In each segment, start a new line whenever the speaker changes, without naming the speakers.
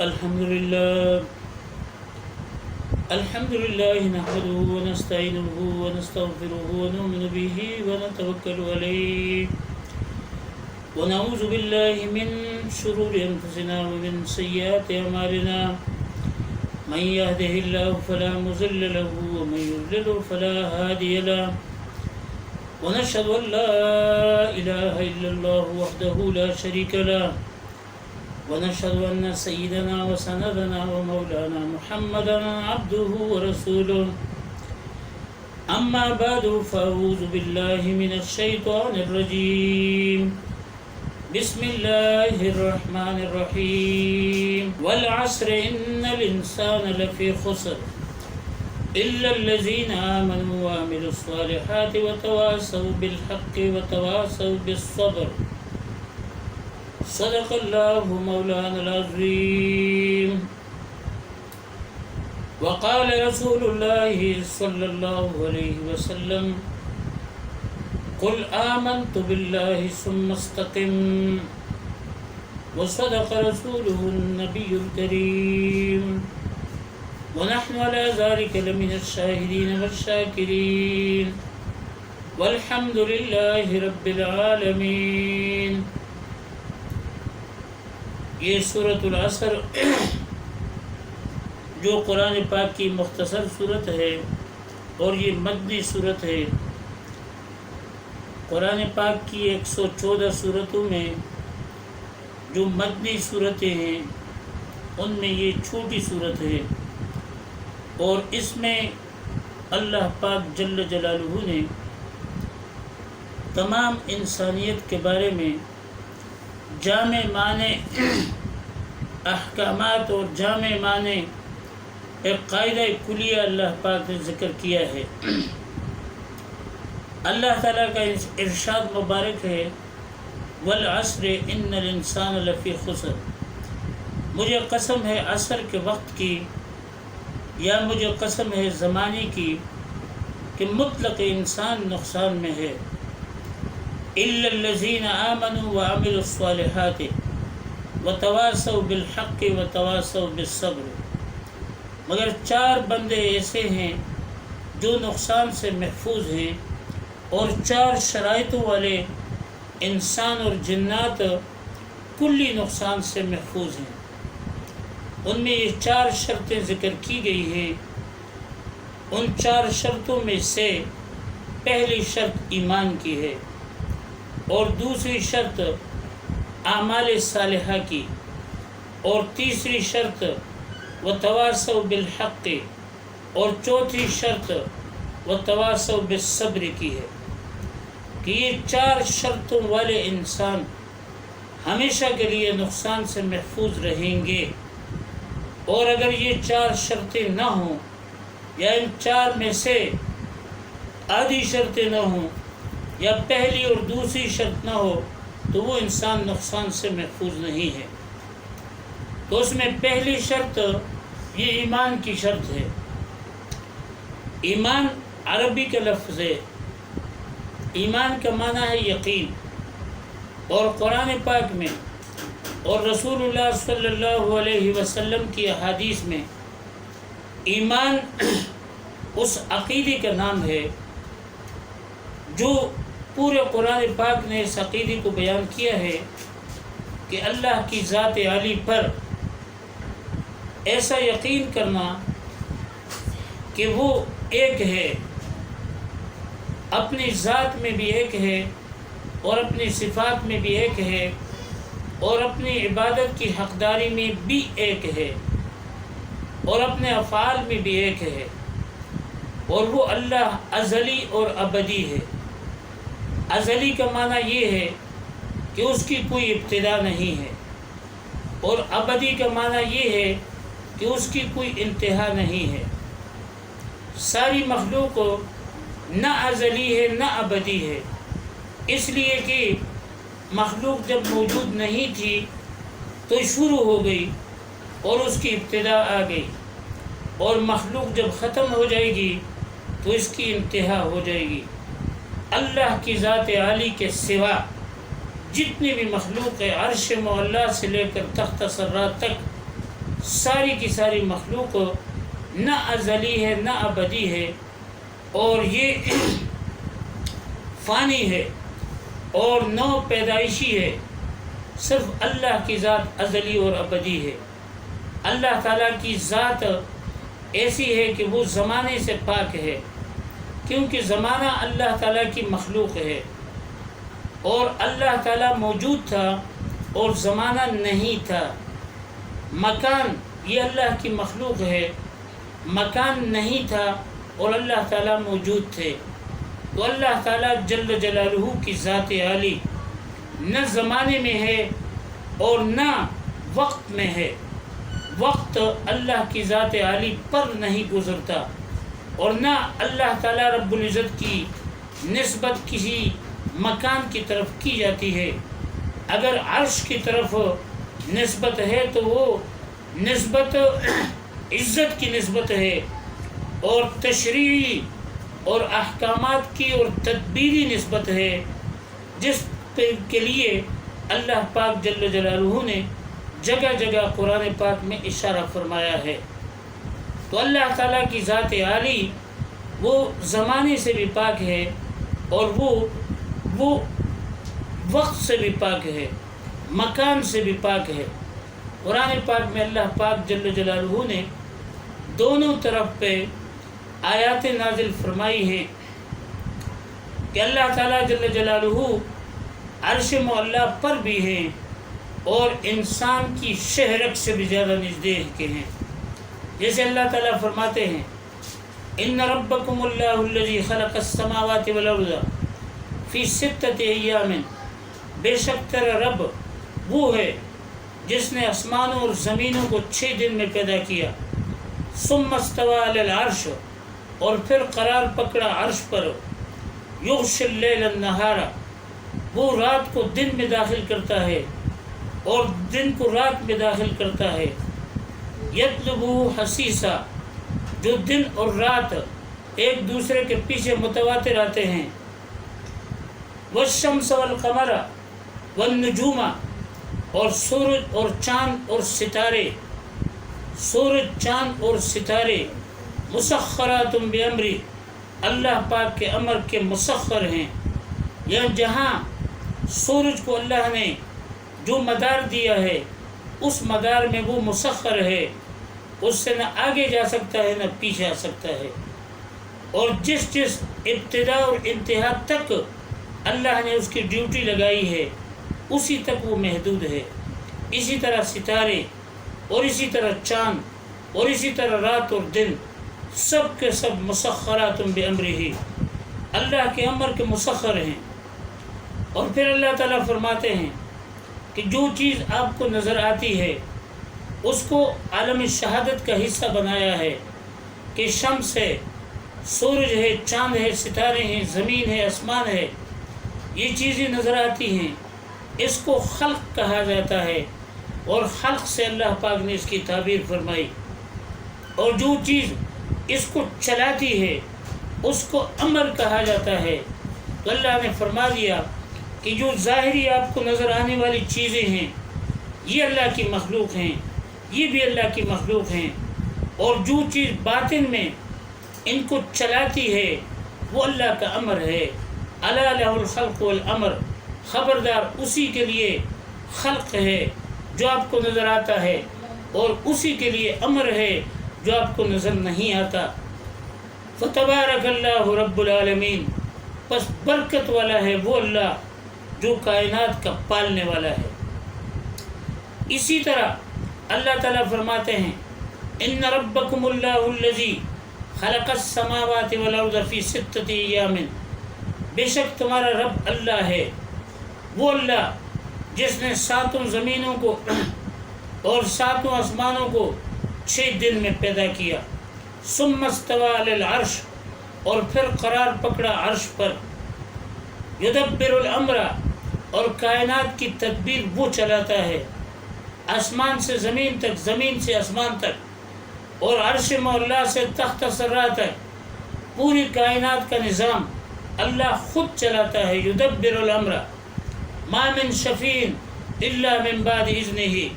الحمد لله نحمده ونستعينه ونستغفره ونؤمن به ونتوكل عليه ونعوذ بالله من شرور أنفسنا ومن سيئات أعمالنا من يهده الله فلا مضل له ومن يضلل فلا هادي له ونشهد أن لا إله إلا الله وحده لا شريك له ونشهد أن سيدنا وسندنا ومولانا محمدا عبده ورسوله أما بعد فأعوذ بالله من الشيطان الرجيم بسم الله الرحمن الرحيم والعصر إن الإنسان لفي خسر إلا الذين آمنوا وعملوا الصالحات وتواصوا بالحق وتواصوا بالصبر صدق الله مولانا العظيم وقال رسول الله صلى الله عليه وسلم قل آمنت بالله ثم استقم وصدق رسوله النبي الكريم ونحن على ذلك لمن الشاهدين والشاكرين والحمد لله رب العالمين. یہ سورۃ العصر جو قرآن پاک کی مختصر صورت ہے اور یہ مدنی صورت ہے. قرآن پاک کی 114 صورتوں میں جو مدنی صورتیں ہیں ان میں یہ چھوٹی صورت ہے اور اس میں اللہ پاک جل جلالہ نے تمام انسانیت کے بارے میں جامع معنی احکامات اور جامع معنی ایک قاعدہ کلیہ اللہ پاک نے ذکر کیا ہے. اللہ تعالیٰ کا ارشاد مبارک ہے والعصر ان الانسان لفی خسر. مجھے قسم ہے عصر کے وقت کی یا مجھے قسم ہے زمانے کی کہ مطلق انسان نقصان میں ہے. إلا الذين آمنوا وعملوا الصالحات وتواصوا بالحق وتواصوا بالصبر. مگر 4 بندے ایسے ہیں جو نقصان سے محفوظ ہیں اور 4 شرائطوں والے انسان اور جنات کلی نقصان سے محفوظ ہیں. ان میں یہ 4 شرطیں ذکر کی گئی ہیں. ان 4 شرطوں میں سے پہلی شرط ایمان کی ہے اور دوسری شرط اعمال صالحہ کی اور تیسری شرط وتواصوا بالحق اور چوتھی شرط وتواصوا بالصبر کی ہے کہ یہ 4 شرطوں والے انسان ہمیشہ کے لیے نقصان سے محفوظ رہیں گے. اور اگر یہ 4 شرطیں نہ ہوں یا ان 4 میں سے آدھی شرطیں نہ ہوں یا پہلی اور دوسری شرط نہ ہو تو وہ انسان نقصان سے محفوظ نہیں ہے. تو اس میں پہلی شرط یہ ایمان کی شرط ہے. ایمان عربی کا لفظ ہے. ایمان کا معنی ہے یقین. اور قرآن پاک میں اور رسول اللہ صلی اللہ علیہ وسلم کی احادیث میں ایمان اس عقیدے کا نام ہے جو پورے قرآن پاک نے اس عقیدے کو بیان کیا ہے کہ اللہ کی ذات عالی پر ایسا یقین کرنا کہ وہ ایک ہے، اپنی ذات میں بھی ایک ہے اور اپنی صفات میں بھی ایک ہے اور اپنی عبادت کی حقداری میں بھی ایک ہے اور اپنے افعال میں بھی ایک ہے اور وہ اللہ ازلی اور ابدی ہے. ازلی کا معنی یہ ہے کہ اس کی کوئی ابتدا نہیں ہے اور ابدی کا معنی یہ ہے کہ اس کی کوئی انتہا نہیں ہے. ساری مخلوق نہ ازلی ہے نہ ابدی ہے، اس لیے کہ مخلوق جب موجود نہیں تھی تو شروع ہو گئی اور اس کی ابتدا آ گئی اور مخلوق جب ختم ہو جائے گی تو اس کی انتہا ہو جائے گی. اللہ کی ذات عالی کے سوا جتنی بھی مخلوق ہے عرش معلیٰ سے لے کر تخت سرات تک ساری کی ساری مخلوق نہ ازلی ہے نہ ابدی ہے، اور یہ فانی ہے اور نو پیدائشی ہے۔ صرف اللہ کی ذات ازلی اور ابدی ہے۔ اللہ تعالیٰ کی ذات ایسی ہے کہ وہ زمانے سے پاک ہے، کیونکہ زمانہ اللہ تعالیٰ کی مخلوق ہے، اور اللہ تعالیٰ موجود تھا اور زمانہ نہیں تھا۔ مکان یہ اللہ کی مخلوق ہے، مکان نہیں تھا اور اللہ تعالیٰ موجود تھے۔ تو اللہ تعالیٰ جل جلالہ کی ذات عالی نہ زمانے میں ہے اور نہ وقت میں ہے۔ وقت اللہ کی ذات عالی پر نہیں گزرتا، اور نہ اللہ تعالیٰ رب العزت کی نسبت کسی مکان کی طرف کی جاتی ہے۔ اگر عرش کی طرف نسبت ہے تو وہ نسبت عزت کی نسبت ہے، اور تشریعی اور احکامات کی اور تدبیری نسبت ہے، جس کے لیے اللہ پاک جل جلالہ نے جگہ جگہ قرآن پاک میں اشارہ فرمایا ہے۔ تو اللہ تعالیٰ کی ذات عالی وہ زمانے سے بھی پاک ہے، اور وہ وقت سے بھی پاک ہے، مکان سے بھی پاک ہے۔ قرآن پاک میں اللہ پاک جل جلالہ نے دونوں طرف پہ آیات نازل فرمائی ہیں کہ اللہ تعالیٰ جل جلالہ عرش معلیٰ پر بھی ہیں اور انسان کی شہرک سے بھی زیادہ نزدیک کے ہیں۔ جیسے اللہ تعالیٰ فرماتے ہیں ان ربکم اللہ الذی خلق السماوات والارض فی ستۃ ایام، بے شک تیرا رب وہ ہے جس نے آسمانوں اور زمینوں کو 6 دن میں پیدا کیا، ثم استوى علی العرش، اور پھر قرار پکڑا عرش پر، یغشی اللیل النہار، وہ رات کو دن میں داخل کرتا ہے اور دن کو رات میں داخل کرتا ہے، یطلبہ حثیثا، جو دن اور رات ایک دوسرے کے پیچھے متواتر آتے ہیں، والشمس والقمر والنجوم، اور سورج اور چاند اور ستارے، سورج چاند اور ستارے، مسخرات بامری، اللہ پاک کے امر کے مسخر ہیں۔ یا جہاں سورج کو اللہ نے جو مدار دیا ہے اس مدار میں وہ مسخر ہے، اس سے نہ آگے جا سکتا ہے نہ پیچھے آ سکتا ہے، اور جس ابتدا اور انتہا تک اللہ نے اس کی ڈیوٹی لگائی ہے اسی تک وہ محدود ہے۔ اسی طرح ستارے، اور اسی طرح چاند، اور اسی طرح رات اور دن، سب کے سب مسخرات بامرہ، اللہ کے امر کے مسخر ہیں۔ اور پھر اللہ تعالیٰ فرماتے ہیں کہ جو چیز آپ کو نظر آتی ہے اس کو عالم شہادت کا حصہ بنایا ہے، کہ شمس ہے، سورج ہے، چاند ہے، ستارے ہیں، زمین ہے، آسمان ہے، یہ چیزیں نظر آتی ہیں، اس کو خلق کہا جاتا ہے، اور خلق سے اللہ پاک نے اس کی تعبیر فرمائی۔ اور جو چیز اس کو چلاتی ہے اس کو امر کہا جاتا ہے۔ تو اللہ نے فرما دیا کہ جو ظاہری آپ کو نظر آنے والی چیزیں ہیں یہ اللہ کی مخلوق ہیں، یہ بھی اللہ کی مخلوق ہیں، اور جو چیز باطن میں ان کو چلاتی ہے وہ اللہ کا امر ہے۔ الا لہ الخلق والامر، خبردار اسی کے لیے خلق ہے جو آپ کو نظر آتا ہے، اور اسی کے لیے امر ہے جو آپ کو نظر نہیں آتا۔ فتبارک اللہ رب العالمین، پس برکت والا ہے وہ اللہ جو کائنات کا پالنے والا ہے۔ اسی طرح اللہ تعالیٰ فرماتے ہیں ان ربکم اللہ الذی خلق السماوات والارض فی 6 ایام، بے شک تمہارا رب اللہ ہے وہ اللہ جس نے 7 زمینوں کو اور 7 آسمانوں کو 6 دن میں پیدا کیا، ثم استوى علی العرش، اور پھر قرار پکڑا عرش پر، یدبر الامر، اور کائنات کی تدبیر وہ چلاتا ہے، آسمان سے زمین تک، زمین سے آسمان تک، اور عرش مولا سے تخت سرا تک، پوری کائنات کا نظام اللہ خود چلاتا ہے۔ یدبر الامر، ما من شفیع الا من بعد اذنہ،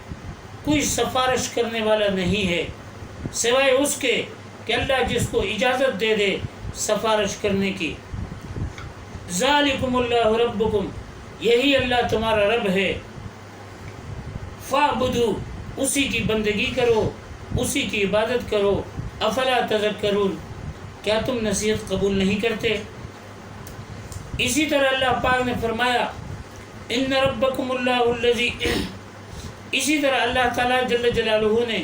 کوئی سفارش کرنے والا نہیں ہے سوائے اس کے کہ اللہ جس کو اجازت دے دے سفارش کرنے کی۔ ذالکم اللہ ربکم، یہی اللہ تمہارا رب ہے، فاعبدوا، اسی کی بندگی کرو، اسی کی عبادت کرو، افلا تذکرون، کیا تم نصیحت قبول نہیں کرتے؟ اسی طرح اللہ پاک نے فرمایا ان ربکم اللہ الذی، اسی طرح اللہ تعالیٰ جل جلالہ نے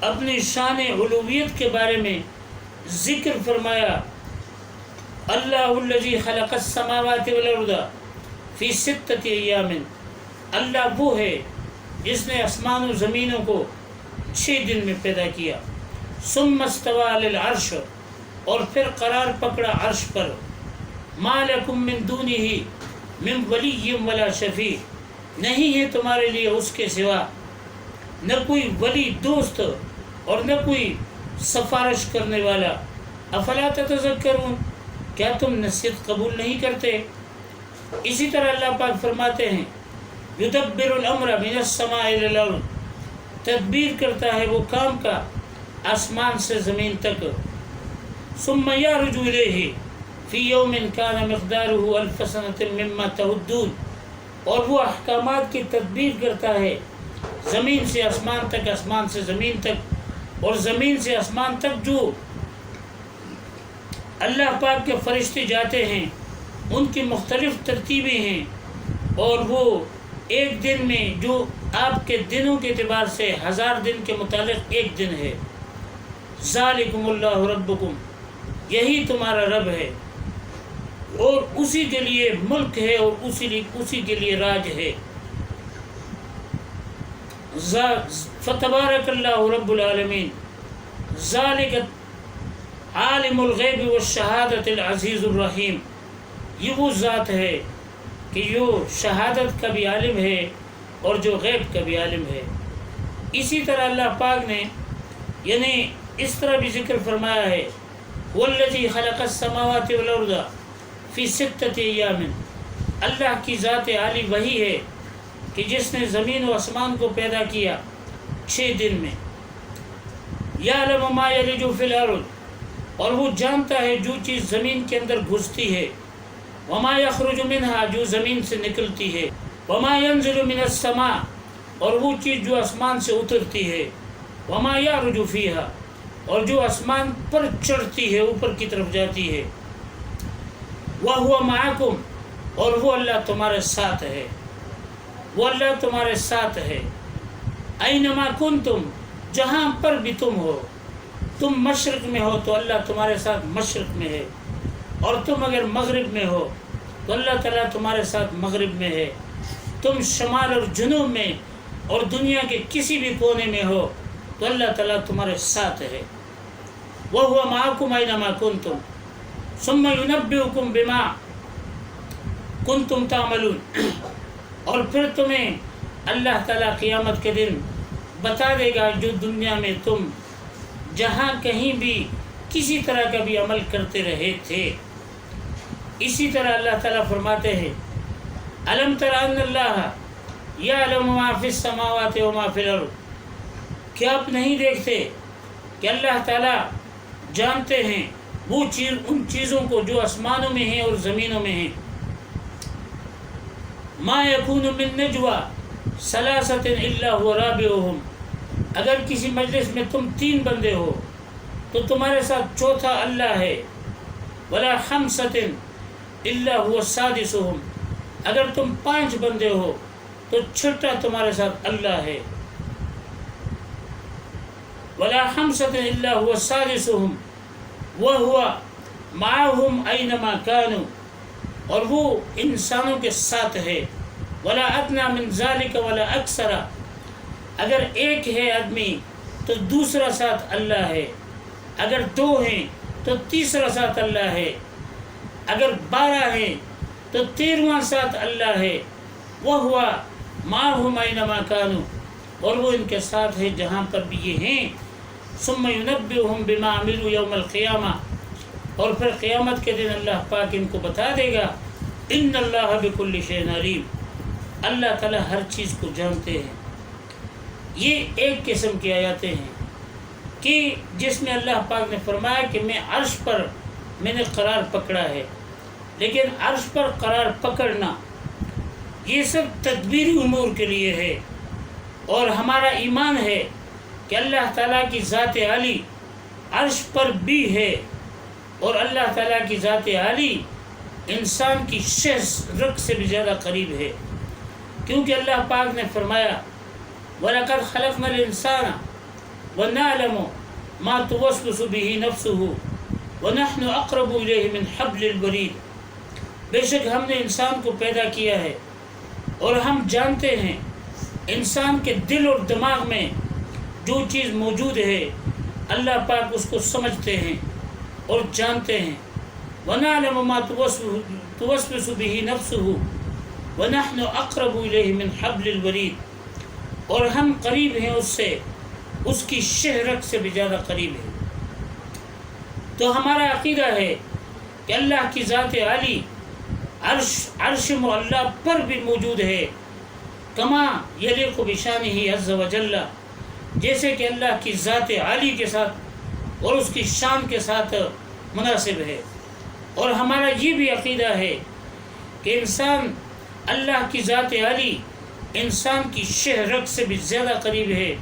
اپنی شان علویت کے بارے میں ذکر فرمایا، اللہ الذی خلق السماوات والارض فی 6 ایام، اللہ وہ ہے جس نے آسمان و زمینوں کو 6 دن میں پیدا کیا، ثم استوى علی العرش، اور پھر قرار پکڑا عرش پر، ما لکم من دونہ من ولی ولا شفیع، نہیں ہے تمہارے لیے اس کے سوا نہ کوئی ولی دوست اور نہ کوئی سفارش کرنے والا، افلا تتذکرون، کیا تم نصیحت قبول نہیں کرتے؟ اسی طرح اللہ پاک فرماتے ہیں یدبر الامر من السماء الى الارض، تدبیر کرتا ہے وہ کام کا آسمان سے زمین تک، ثم یعرج الیہ فی یوم کان مقدارہ 1000 سنۃ مما تعدون، اور وہ احکامات کی تدبیر کرتا ہے زمین سے آسمان تک، آسمان سے زمین تک، اور زمین سے آسمان تک جو اللہ پاک کے فرشتے جاتے ہیں ان کی مختلف ترتیبیں ہیں، اور وہ ایک دن میں جو آپ کے دنوں کے اعتبار سے 1000 دن کے متعلق ایک دن ہے۔ ذالکم اللہ ربکم، یہی تمہارا رب ہے اور اسی کے لیے ملک ہے اور اسی کے لیے راج ہے۔ فتبارک اللہ رب العالمین، ذالک عالم الغیب والشہادت العزیز الرحیم، یہ وہ ذات ہے کہ جو شہادت کا بھی عالم ہے اور جو غیب کا بھی عالم ہے۔ اسی طرح اللہ پاک نے یعنی اس طرح بھی ذکر فرمایا ہے والذی خلق السماوات والارض فی 6 ایام، اللہ کی ذات عالی وہی ہے کہ جس نے زمین و آسمان کو پیدا کیا 6 دن میں، یعلم ما یلج فی الارض، اور وہ جانتا ہے جو چیز زمین کے اندر گھستی ہے، وما یخرج منہا، جو زمین سے نکلتی ہے، وما ینزل من السماء، اور وہ چیز جو آسمان سے اترتی ہے، وما یعرج فیہا، اور جو آسمان پر چڑھتی ہے، اوپر کی طرف جاتی ہے، وَهُوَ مَعَكُمْ، اور وہ اللہ تمہارے ساتھ ہے، وہ اللہ تمہارے ساتھ ہے، اَيْنَمَا كُنْتُمْ، جہاں پر بھی تم ہو، تم مشرق میں ہو تو اللہ تمہارے ساتھ مشرق میں ہے، اور تم اگر مغرب میں ہو تو اللہ تعالیٰ تمہارے ساتھ مغرب میں ہے، تم شمال اور جنوب میں اور دنیا کے کسی بھی کونے میں ہو تو اللہ تعالیٰ تمہارے ساتھ ہے۔ وَهُوَ مَعَكُمْ أَيْنَمَا كُنْتُمْ ثُمَّ يُنَبِّئُكُمْ بِمَا كُنْتُمْ تَعْمَلُونَ، اور پھر تمہیں اللہ تعالیٰ قیامت کے دن بتا دے گا جو دنیا میں تم جہاں کہیں بھی کسی طرح کا بھی عمل کرتے رہے تھے۔ اسی طرح اللہ تعالیٰ فرماتے ہیں أَلَمْ تَرَ أَنَّ اللَّهَ يَعْلَمُ مَا فِي السَّمَاوَاتِ وَمَا فِي الْأَرْضِ، کیا آپ نہیں دیکھتے کہ اللہ تعالیٰ جانتے ہیں وہ ان چیزوں کو جو آسمانوں میں ہیں اور زمینوں میں ہیں۔ ما یکون من نجوى ثلاثۃ الا هو رابعهم، اگر کسی مجلس میں تم 3 بندے ہو تو تمہارے ساتھ چوتھا اللہ ہے، ولا خمسۃ الا هو سادسهم، اگر تم 5 بندے ہو تو چھٹا تمہارے ساتھ اللہ ہے، ولا خمسۃ الا هو سادسهم وهو معهم اينما كانوا، اور وہ انسانوں کے ساتھ ہے، ولا ادنى من ذلك ولا اکثر، اگر ایک ہے آدمی تو دوسرا ساتھ اللہ ہے، اگر 2 ہیں تو تیسرا ساتھ اللہ ہے، اگر 12 ہیں تو 13واں ساتھ اللہ ہے، وهو معهم اينما كانوا، اور وہ ان کے ساتھ ہے جہاں پر بھی یہ ہیں، ثم ينبئهم بما عملوا يوم القيامة، اور پھر قیامت کے دن اللہ پاک ان کو بتا دے گا ان اللہ بكل شيء علیم، اللہ تعالیٰ ہر چیز کو جانتے ہیں۔ یہ ایک قسم کی آیاتیں ہیں کہ جس میں اللہ پاک نے فرمایا کہ میں عرش پر میں نے قرار پکڑا ہے، لیکن عرش پر قرار پکڑنا یہ سب تدبیری امور کے لیے ہے، اور ہمارا ایمان ہے کہ اللہ تعالیٰ کی ذات عالی عرش پر بھی ہے، اور اللہ تعالیٰ کی ذات عالی انسان کی شہ رگ سے بھی زیادہ قریب ہے، کیونکہ اللہ پاک نے فرمایا وَلَقَدْ خَلَقْنَا الْإِنسَانَ وَنَعْلَمُ مَا تُوَسْوِسُ بِهِ نَفْسُهُ وَنَحْنُ أَقْرَبُ إِلَيْهِ مِنْ حَبْلِ الْوَرِيدِ، بے شک ہم نے انسان کو پیدا کیا ہے اور ہم جانتے ہیں انسان کے دل اور دماغ میں جو چیز موجود ہے اللہ پاک اس کو سمجھتے ہیں اور جانتے ہیں۔ وَنَعْلَمُ مَا تُوَسْوِسُ بِهِ نَفْسُهُ وَنَحْنُ أَقْرَبُ إِلَيْهِ مِنْ حَبْلِ الْوَرِيدِ، اور ہم قریب ہیں اس سے، اس کی شہ رگ سے بھی زیادہ قریب ہے۔ تو ہمارا عقیدہ ہے کہ اللہ کی ذات عالی عرش معلیٰ پر بھی موجود ہے، کما یلیق بشانہ عز وجل، جیسے کہ اللہ کی ذات عالی کے ساتھ اور اس کی شان کے ساتھ مناسب ہے۔ اور ہمارا یہ بھی عقیدہ ہے کہ انسان اللہ کی ذات عالی انسان کی شہ رگ سے بھی زیادہ قریب ہے،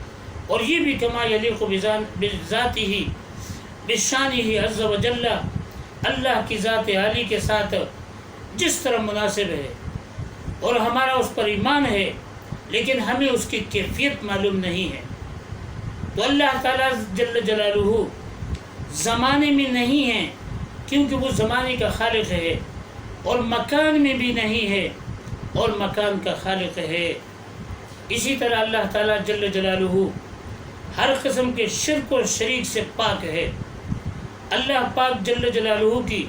اور یہ بھی کما یلیق بذاتہ بشانہ عز وجل، اللہ کی ذات عالی کے ساتھ جس طرح مناسب ہے، اور ہمارا اس پر ایمان ہے، لیکن ہمیں اس کی کیفیت معلوم نہیں ہے۔ تو اللہ تعالیٰ جل جلالہ زمانے میں نہیں ہے، کیونکہ وہ زمانے کا خالق ہے، اور مکان میں بھی نہیں ہے، اور مکان کا خالق ہے۔ اسی طرح اللہ تعالیٰ جل جلالہ ہر قسم کے شرک اور شریک سے پاک ہے۔ اللہ پاک جل جلالہ کی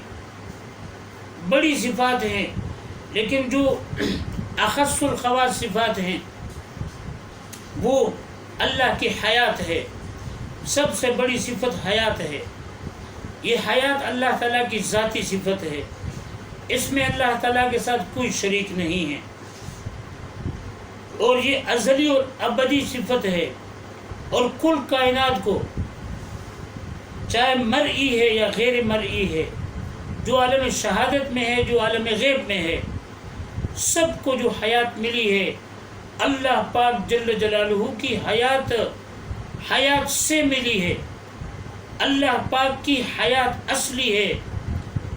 بڑی صفات ہیں، لیکن جو اخص الخواص صفات ہیں وہ اللہ کی حیات ہے۔ سب سے بڑی صفت حیات ہے۔ یہ حیات اللہ تعالیٰ کی ذاتی صفت ہے، اس میں اللہ تعالیٰ کے ساتھ کوئی شریک نہیں ہے، اور یہ ازلی اور ابدی صفت ہے، اور کل کائنات کو چاہے مرئی ہے یا غیر مرئی ہے، جو عالم شہادت میں ہے، جو عالم غیب میں ہے، سب کو جو حیات ملی ہے اللہ پاک جل جلالہ کی حیات سے ملی ہے۔ اللہ پاک کی حیات اصلی ہے،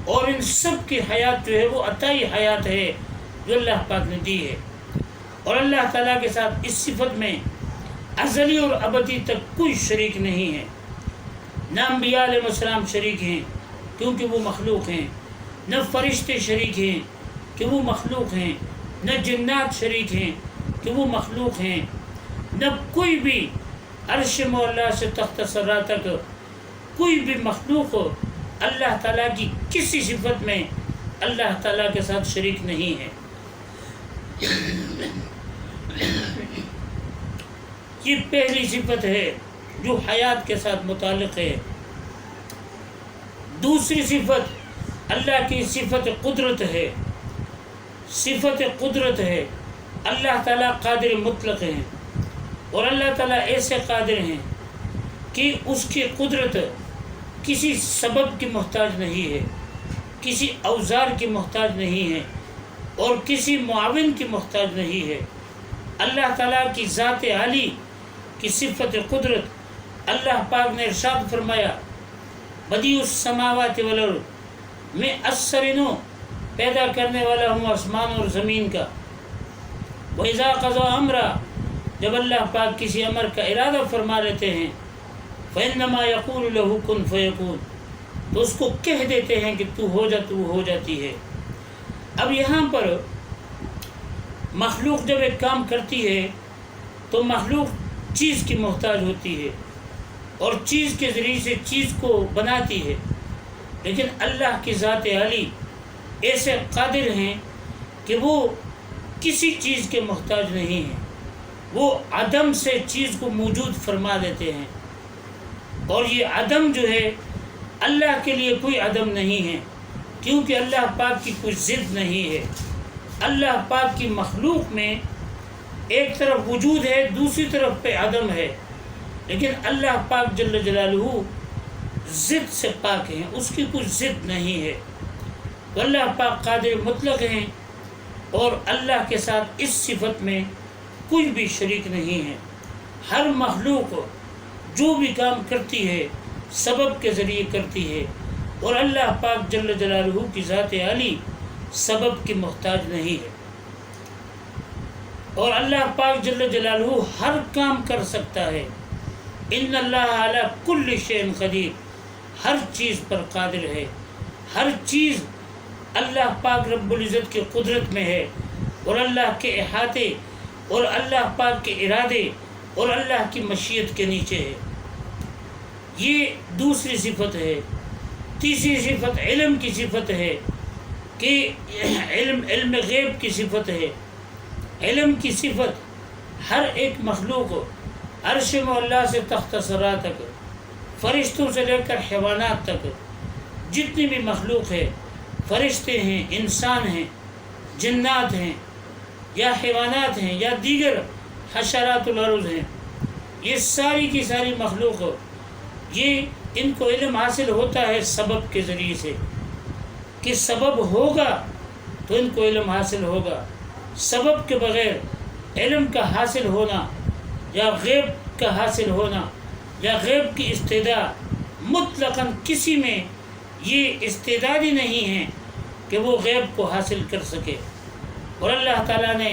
اور ان سب کی حیات جو ہے وہ عطائی حیات ہے جو اللہ پاک نے دی ہے، اور اللہ تعالیٰ کے ساتھ اس صفت میں ازلی اور ابدی تک کوئی شریک نہیں ہے۔ نہ انبیاء علیہ السلام شریک ہیں کیونکہ وہ مخلوق ہیں، نہ فرشتے شریک ہیں کہ وہ مخلوق ہیں، نہ جنات شریک ہیں کہ وہ مخلوق ہیں، نہ کوئی بھی عرش معلیٰ سے تخت ثری تک کوئی بھی مخلوق اللہ تعالیٰ کی کسی صفت میں اللہ تعالیٰ کے ساتھ شریک نہیں ہے۔ یہ پہلی صفت ہے جو حیات کے ساتھ متعلق ہے۔ دوسری صفت اللہ کی صفت قدرت ہے۔ صفت قدرت ہے، اللہ تعالیٰ قادر مطلق ہیں، اور اللہ تعالیٰ ایسے قادر ہیں کہ اس کی قدرت کسی سبب کی محتاج نہیں ہے، کسی اوزار کی محتاج نہیں ہے، اور کسی معاون کی محتاج نہیں ہے۔ اللہ تعالیٰ کی ذات عالی کی صفت قدرت، اللہ پاک نے ارشاد فرمایا بدیع السماوات والارض، میں اثرنو پیدا کرنے والا ہوں آسمان اور زمین کا۔ وَإِذَا قَضَىٰ أَمْرًا، جب اللہ پاک کسی امر کا ارادہ فرما لیتے ہیں، فَإِنَّمَا يَقُولُ لَهُ كُن فَيَكُونُ، تو اس کو کہہ دیتے ہیں کہ تو ہو جا، تو ہو جاتی ہے۔ اب یہاں پر مخلوق جب ایک کام کرتی ہے تو مخلوق چیز کی محتاج ہوتی ہے، اور چیز کے ذریعے سے چیز کو بناتی ہے، لیکن اللہ کی ذات عالی ایسے قادر ہیں کہ وہ کسی چیز کے محتاج نہیں ہیں، وہ عدم سے چیز کو موجود فرما دیتے ہیں، اور یہ عدم جو ہے اللہ کے لیے کوئی عدم نہیں ہے، کیونکہ اللہ پاک کی کوئی ضد نہیں ہے۔ اللہ پاک کی مخلوق میں ایک طرف وجود ہے، دوسری طرف پہ عدم ہے، لیکن اللہ پاک جل جلالہ ضد سے پاک ہیں، اس کی کچھ ضد نہیں ہے۔ تو اللہ پاک قادر مطلق ہیں، اور اللہ کے ساتھ اس صفت میں کوئی بھی شریک نہیں ہے۔ ہر مخلوق جو بھی کام کرتی ہے سبب کے ذریعے کرتی ہے، اور اللہ پاک جل جلالہ کی ذات عالی سبب کی محتاج نہیں ہے، اور اللہ پاک جل جلالہ ہر کام کر سکتا ہے۔ ان اللہ علی کل شیء قدیر، ہر چیز پر قادر ہے، ہر چیز اللہ پاک رب العزت کی قدرت میں ہے، اور اللہ کے احاطے اور اللہ پاک کے ارادے اور اللہ کی مشیت کے نیچے ہے۔ یہ دوسری صفت ہے۔ تیسری صفت علم کی صفت ہے کہ علم غیب کی صفت ہے۔ علم کی صفت ہر ایک مخلوق عرش مولا سے تخت ثری تک، فرشتوں سے لے کر حیوانات تک، جتنی بھی مخلوق ہے، فرشتے ہیں، انسان ہیں، جنات ہیں، یا حیوانات ہیں، یا دیگر حشرات الارض ہیں، یہ ساری کی ساری مخلوق، یہ ان کو علم حاصل ہوتا ہے سبب کے ذریعے سے، کہ سبب ہوگا تو ان کو علم حاصل ہوگا۔ سبب کے بغیر علم کا حاصل ہونا یا غیب کا حاصل ہونا یا غیب کی استعداد، مطلقاً کسی میں یہ استعداد ہی نہیں ہے کہ وہ غیب کو حاصل کر سکے۔ اور اللہ تعالیٰ نے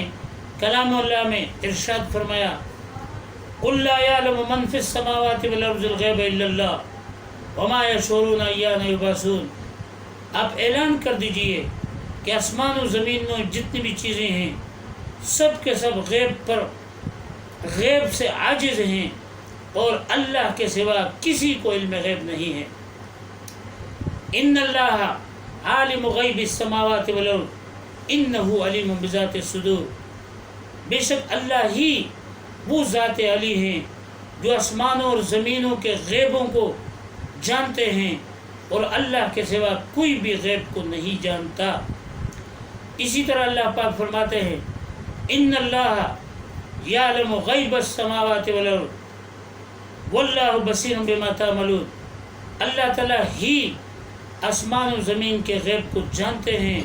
کلام اللہ میں ارشاد فرمایا، قُلْ لَا يَعْلَمُ مَنْ فِي السَّمَاوَاتِ وَالْأَرْضِ الْغَيْبَ إِلَّا اللَّهُ وَمَا يَشْعُرُونَ أَيَّانَ يُبْعَثُونَ۔ آپ اعلان کر دیجئے کہ آسمان و زمین میں جتنی بھی چیزیں ہیں سب کے سب غیب سے عاجز ہیں، اور اللہ کے سوا کسی کو علم غیب نہیں ہے۔ ان اللہ عالم غیب السماوات والارض انہ علیم بذات الصدور۔ بے شک اللہ ہی وہ ذات علی ہیں جو آسمانوں اور زمینوں کے غیبوں کو جانتے ہیں، اور اللہ کے سوا کوئی بھی غیب کو نہیں جانتا۔ اسی طرح اللہ پاک فرماتے ہیں، ان اللہ یعلم غیب السماوات والارض واللہ بصیر بما تعملون۔ اللہ تعالیٰ ہی آسمان و زمین کے غیب کو جانتے ہیں،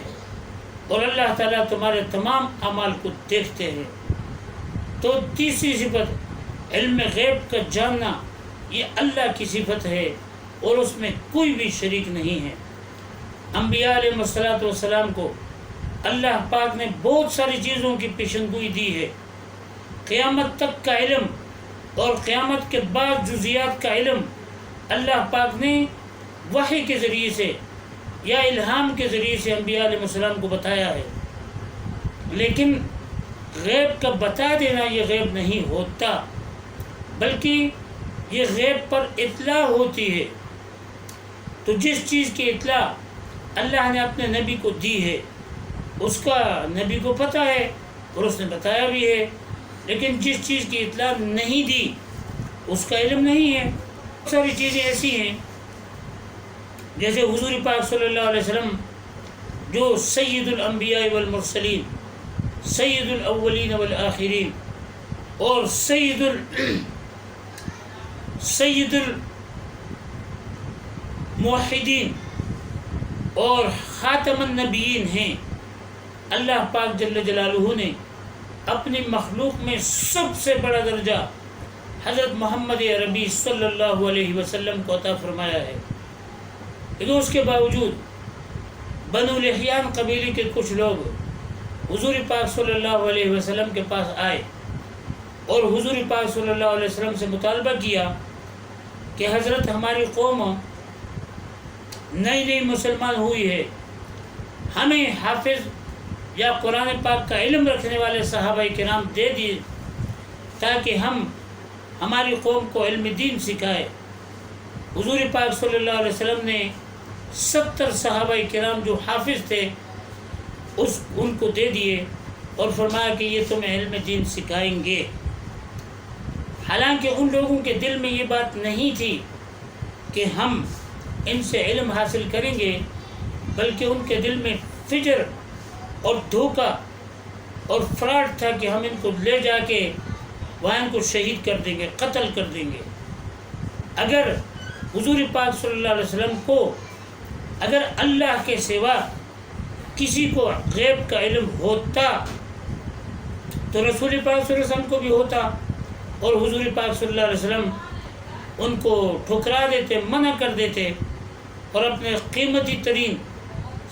اور اللہ تعالیٰ تمہارے تمام اعمال کو دیکھتے ہیں۔ تو تیسری صفت علم غیب کا جاننا، یہ اللہ کی صفت ہے، اور اس میں کوئی بھی شریک نہیں ہے۔ انبیاء علیہ الصلوۃ والسلام کو اللہ پاک نے بہت ساری چیزوں کی پیشنگوئی دی ہے۔ قیامت تک کا علم اور قیامت کے بعد جزیات کا علم اللہ پاک نے وحی کے ذریعے سے یا الہام کے ذریعے سے انبیاء علیہ السلام کو بتایا ہے، لیکن غیب کا بتا دینا یہ غیب نہیں ہوتا، بلکہ یہ غیب پر اطلاع ہوتی ہے۔ تو جس چیز کی اطلاع اللہ نے اپنے نبی کو دی ہے اس کا نبی کو پتہ ہے اور اس نے بتایا بھی ہے، لیکن جس چیز کی اطلاع نہیں دی اس کا علم نہیں ہے۔ بہت ساری چیزیں ایسی ہیں جیسے حضور پاک صلی اللہ علیہ وسلم جو سید الانبیاء والمرسلین، سید الاولین والآخرین، اور سید الموحدین اور خاتم النبیین ہیں۔ اللہ پاک جل جلالہ نے اپنی مخلوق میں سب سے بڑا درجہ حضرت محمد عربی صلی اللہ علیہ وسلم کو عطا فرمایا ہے، لیکن اس کے باوجود بنو لحیان قبیلے کے کچھ لوگ حضور پاک صلی اللہ علیہ وسلم کے پاس آئے اور حضور پاک صلی اللہ علیہ وسلم سے مطالبہ کیا کہ حضرت ہماری قوم نئی مسلمان ہوئی ہے، ہمیں حافظ یا قرآن پاک کا علم رکھنے والے صحابہ کرام دے دیے تاکہ ہم ہماری قوم کو علم دین سکھائے۔ حضور پاک صلی اللہ علیہ وسلم نے 70 صحابہ کرام جو حافظ تھے ان کو دے دیے اور فرمایا کہ یہ تمہیں علم دین سکھائیں گے۔ حالانکہ ان لوگوں کے دل میں یہ بات نہیں تھی کہ ہم ان سے علم حاصل کریں گے، بلکہ ان کے دل میں فجر اور دھوکہ اور فراڈ تھا کہ ہم ان کو لے جا کے وہاں ان کو شہید کر دیں گے، قتل کر دیں گے۔ اگر حضور پاک صلی اللہ علیہ وسلم کو اگر اللہ کے سوا کسی کو غیب کا علم ہوتا تو رسول پاک صلی اللہ علیہ وسلم کو بھی ہوتا، اور حضور پاک صلی اللہ علیہ وسلم ان کو ٹھکرا دیتے، منع کر دیتے اور اپنے قیمتی ترین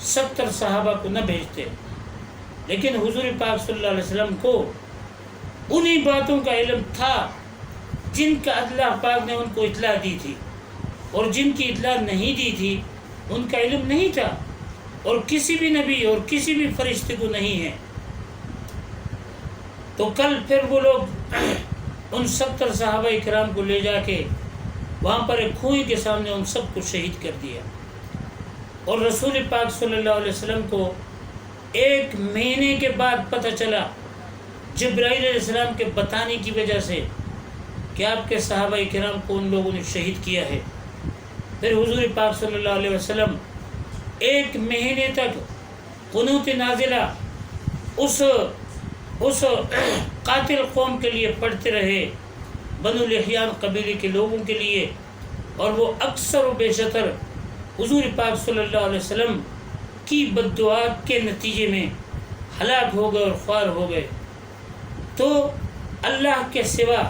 70 صحابہ کو نہ بھیجتے۔ لیکن حضور پاک صلی اللہ علیہ وسلم کو انہی باتوں کا علم تھا جن کا اللہ پاک نے ان کو اطلاع دی تھی، اور جن کی اطلاع نہیں دی تھی ان کا علم نہیں تھا، اور کسی بھی نبی اور کسی بھی فرشتے کو نہیں ہے۔ تو کل پھر وہ لوگ ان 70 صحابہ کرام کو لے جا کے وہاں پر ایک کنویں کے سامنے ان سب کو شہید کر دیا، اور رسول پاک صلی اللہ علیہ وسلم کو 1 مہینے کے بعد پتہ چلا جبرائیل علیہ السلام کے بتانے کی وجہ سے کہ آپ کے صحابہ کرام کو ان لوگوں نے شہید کیا ہے۔ پھر حضور پاک صلی اللہ علیہ وسلم 1 مہینے تک قنوت نازلہ اس قاتل قوم کے لیے پڑھتے رہے، بنو لحیان قبیلے کے لوگوں کے لیے، اور وہ اکثر و بیشتر حضور پاک صلی اللہ علیہ وسلم کی بد دعا کے نتیجے میں ہلاک ہو گئے اور خوار ہو گئے۔ تو اللہ کے سوا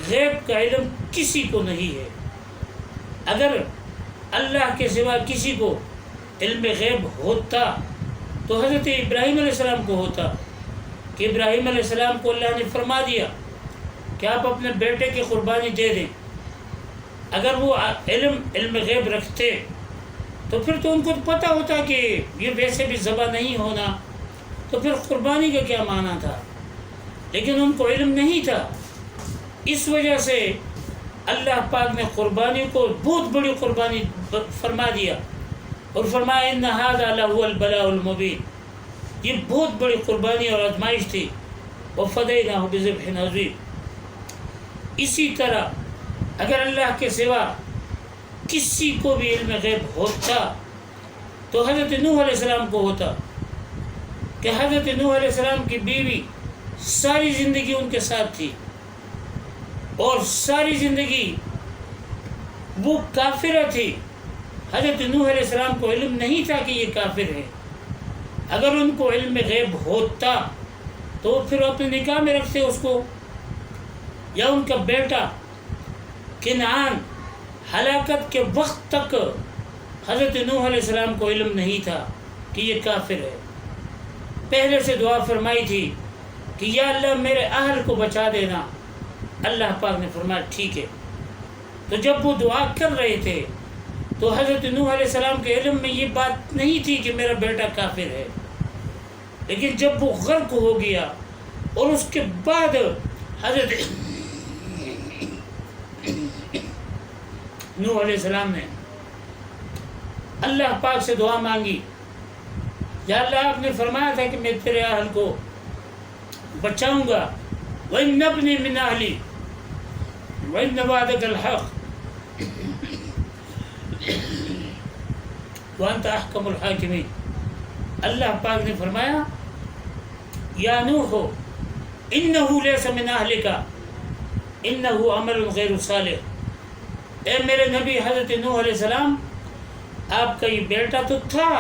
غیب کا علم کسی کو نہیں ہے۔ اگر اللہ کے سوا کسی کو علم غیب ہوتا تو حضرت ابراہیم علیہ السلام کو ہوتا، کہ ابراہیم علیہ السلام کو اللہ نے فرما دیا کہ آپ اپنے بیٹے کی قربانی دے دیں۔ اگر وہ علم غیب رکھتے تو پھر تو ان کو پتہ ہوتا کہ یہ ویسے بھی ذبح نہیں ہونا، تو پھر قربانی کا کیا معنی تھا، لیکن ان کو علم نہیں تھا۔ اس وجہ سے اللہ پاک نے قربانی کو بہت بڑی قربانی فرما دیا، اور فرمایا ان ھذا لہو البلاء المبین، یہ بہت بڑی قربانی اور آزمائش تھی، وفدیناہ بذبح عظیم۔ اسی طرح اگر اللہ کے سوا کسی کو بھی علم غیب ہوتا تو حضرت نوح علیہ السلام کو ہوتا، کہ حضرت نوح علیہ السلام کی بیوی ساری زندگی ان کے ساتھ تھی، اور ساری زندگی وہ کافرہ تھی۔ حضرت نوح علیہ السلام کو علم نہیں تھا کہ یہ کافر ہے۔ اگر ان کو علم غیب ہوتا تو پھر اپنے نکاح میں رکھتے اس کو، یا ان کا بیٹا کنعان ہلاکت کے وقت تک حضرت نوح علیہ السلام کو علم نہیں تھا کہ یہ کافر ہے۔ پہلے سے دعا فرمائی تھی کہ یا اللہ میرے اہل کو بچا دینا، اللہ پاک نے فرمایا ٹھیک ہے۔ تو جب وہ دعا کر رہے تھے تو حضرت نوح علیہ السلام کے علم میں یہ بات نہیں تھی کہ میرا بیٹا کافر ہے، لیکن جب وہ غرق ہو گیا اور اس کے بعد حضرت نوح علیہ السلام نے اللہ پاک سے دعا مانگی، یا اللہ آپ نے فرمایا تھا کہ میں تیرے اہل کو بچاؤں گا، وَإِنَّ ابْنِي مِنْ أَهْلِي وَإِنَّ وَعْدَكَ الْحَقُّ وَأَنْتَ أَحْكَمُ الْحَاكِمِينَ۔ اللہ پاک نے فرمایا یا نوح إِنَّهُ لَيْسَ مِنْ أَهْلِكَ إِنَّهُ عَمَلٌ غَيْرُ صَالِحٌ۔ اے میرے نبی حضرت نوح علیہ السلام، آپ کا یہ بیٹا تو تھا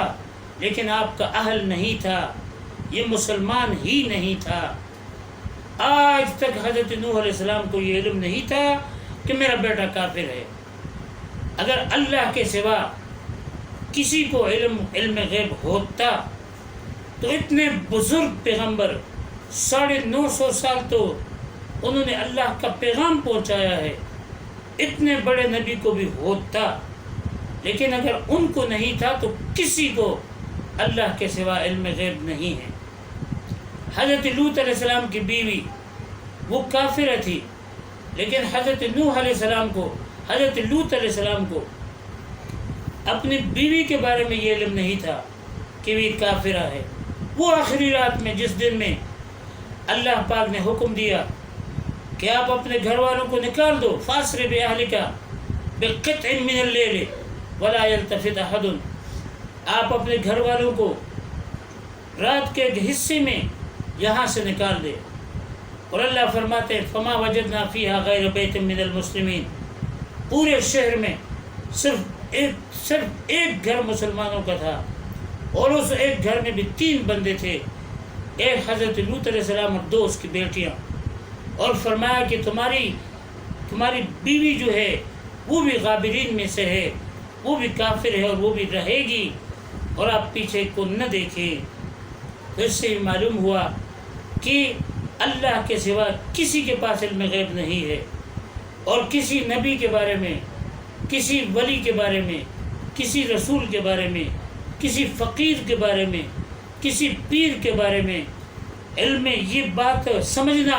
لیکن آپ کا اہل نہیں تھا، یہ مسلمان ہی نہیں تھا۔ آج تک حضرت نوح علیہ السلام کو یہ علم نہیں تھا کہ میرا بیٹا کافر ہے۔ اگر اللہ کے سوا کسی کو علم غیب ہوتا تو اتنے بزرگ پیغمبر 950 سال تو انہوں نے اللہ کا پیغام پہنچایا ہے، اتنے بڑے نبی کو بھی ہوتا، لیکن اگر ان کو نہیں تھا تو کسی کو اللہ کے سوا علم غیب نہیں ہے۔ حضرت لوط علیہ السلام کی بیوی وہ کافرہ تھی، لیکن حضرت نوح علیہ السلام کو، حضرت لوط علیہ السلام کو اپنی بیوی کے بارے میں یہ علم نہیں تھا کہ وہ کافرہ ہے۔ وہ آخری رات میں جس دن میں اللہ پاک نے حکم دیا کہ آپ اپنے گھر والوں کو نکال دو، فاسر بأہلک بقطع من اللیل ولا یلتفت احد، آپ اپنے گھر والوں کو رات کے ایک حصے میں یہاں سے نکال دے۔ اور اللہ فرماتے ہیں فما وجدنا فیہا غیر بیت من المسلمین، پورے شہر میں صرف ایک گھر مسلمانوں کا تھا، اور اس ایک گھر میں بھی 3 بندے تھے، ایک حضرت لوط علیہ السلام اور 2 اس کی بیٹیاں۔ اور فرمایا کہ تمہاری بیوی جو ہے وہ بھی غابرین میں سے ہے، وہ بھی کافر ہے اور وہ بھی رہے گی، اور آپ پیچھے کو نہ دیکھیں۔ تو اس سے معلوم ہوا کہ اللہ کے سوا کسی کے پاس علم غیب نہیں ہے، اور کسی نبی کے بارے میں، کسی ولی کے بارے میں، کسی رسول کے بارے میں، کسی فقیر کے بارے میں، کسی پیر کے بارے میں علم یہ بات سمجھنا،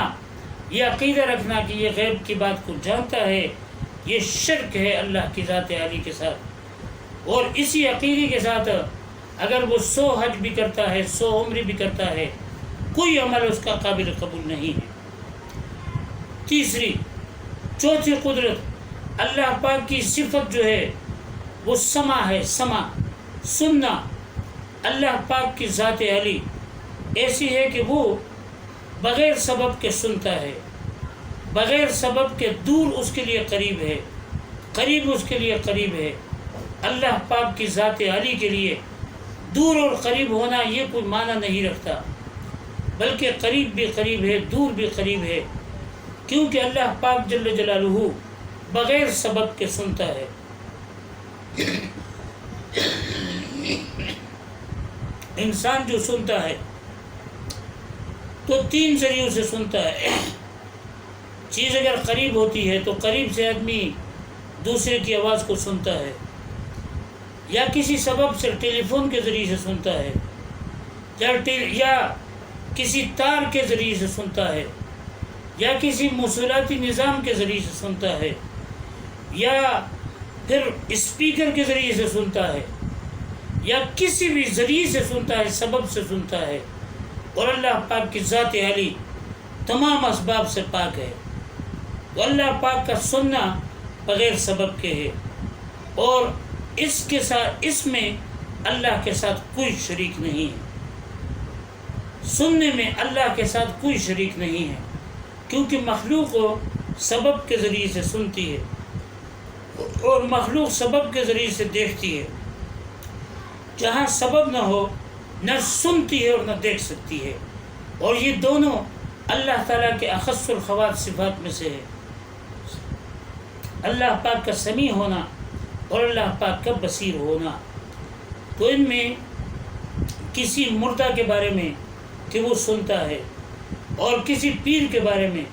یہ عقیدہ رکھنا کہ یہ غیب کی بات کو جانتا ہے، یہ شرک ہے اللہ کی ذات عالی کے ساتھ۔ اور اسی عقیدے کے ساتھ اگر وہ 100 حج بھی کرتا ہے، 100 عمرے بھی کرتا ہے، کوئی عمل اس کا قابل قبول نہیں ہے۔ چوتھی قدرت، اللہ پاک کی صفت جو ہے وہ سمع ہے، سمع، سننا۔ اللہ پاک کی ذات علی ایسی ہے کہ وہ بغیر سبب کے سنتا ہے، بغیر سبب کے دور اس کے لیے قریب ہے، قریب اس کے لیے قریب ہے۔ اللہ پاک کی ذات علی کے لیے دور اور قریب ہونا یہ کوئی معنی نہیں رکھتا، بلکہ قریب بھی قریب ہے، دور بھی قریب ہے، کیونکہ اللہ پاک جل جلالہ بغیر سبب کے سنتا ہے۔ انسان جو سنتا ہے تو 3 ذریعوں سے سنتا ہے۔ چیز اگر قریب ہوتی ہے تو قریب سے آدمی دوسرے کی آواز کو سنتا ہے، یا کسی سبب سے ٹیلی فون کے ذریعے سے سنتا ہے، یا کسی تار کے ذریعے سے سنتا ہے، یا کسی موصلاتی نظام کے ذریعے سے سنتا ہے، یا پھر اسپیکر کے ذریعے سے سنتا ہے، یا کسی بھی ذریعے سے سنتا ہے، سبب سے سنتا ہے۔ اور اللہ پاک کی ذات علی تمام اسباب سے پاک ہے، تو اللہ پاک کا سننا بغیر سبب کے ہے، اور اس میں اللہ کے ساتھ کوئی شریک نہیں ہے۔ سننے میں اللہ کے ساتھ کوئی شریک نہیں ہے، کیونکہ مخلوق سبب کے ذریعے سے سنتی ہے اور مخلوق سبب کے ذریعے سے دیکھتی ہے۔ جہاں سبب نہ ہو نہ سنتی ہے اور نہ دیکھ سکتی ہے، اور یہ دونوں اللہ تعالیٰ کے اخص الخواص صفات میں سے ہے۔ اللہ پاک کا سمیع ہونا اور اللہ پاک کا بصیر ہونا۔ تو ان میں کسی مردہ کے بارے میں کہ وہ سنتا ہے، اور کسی پیر کے بارے میں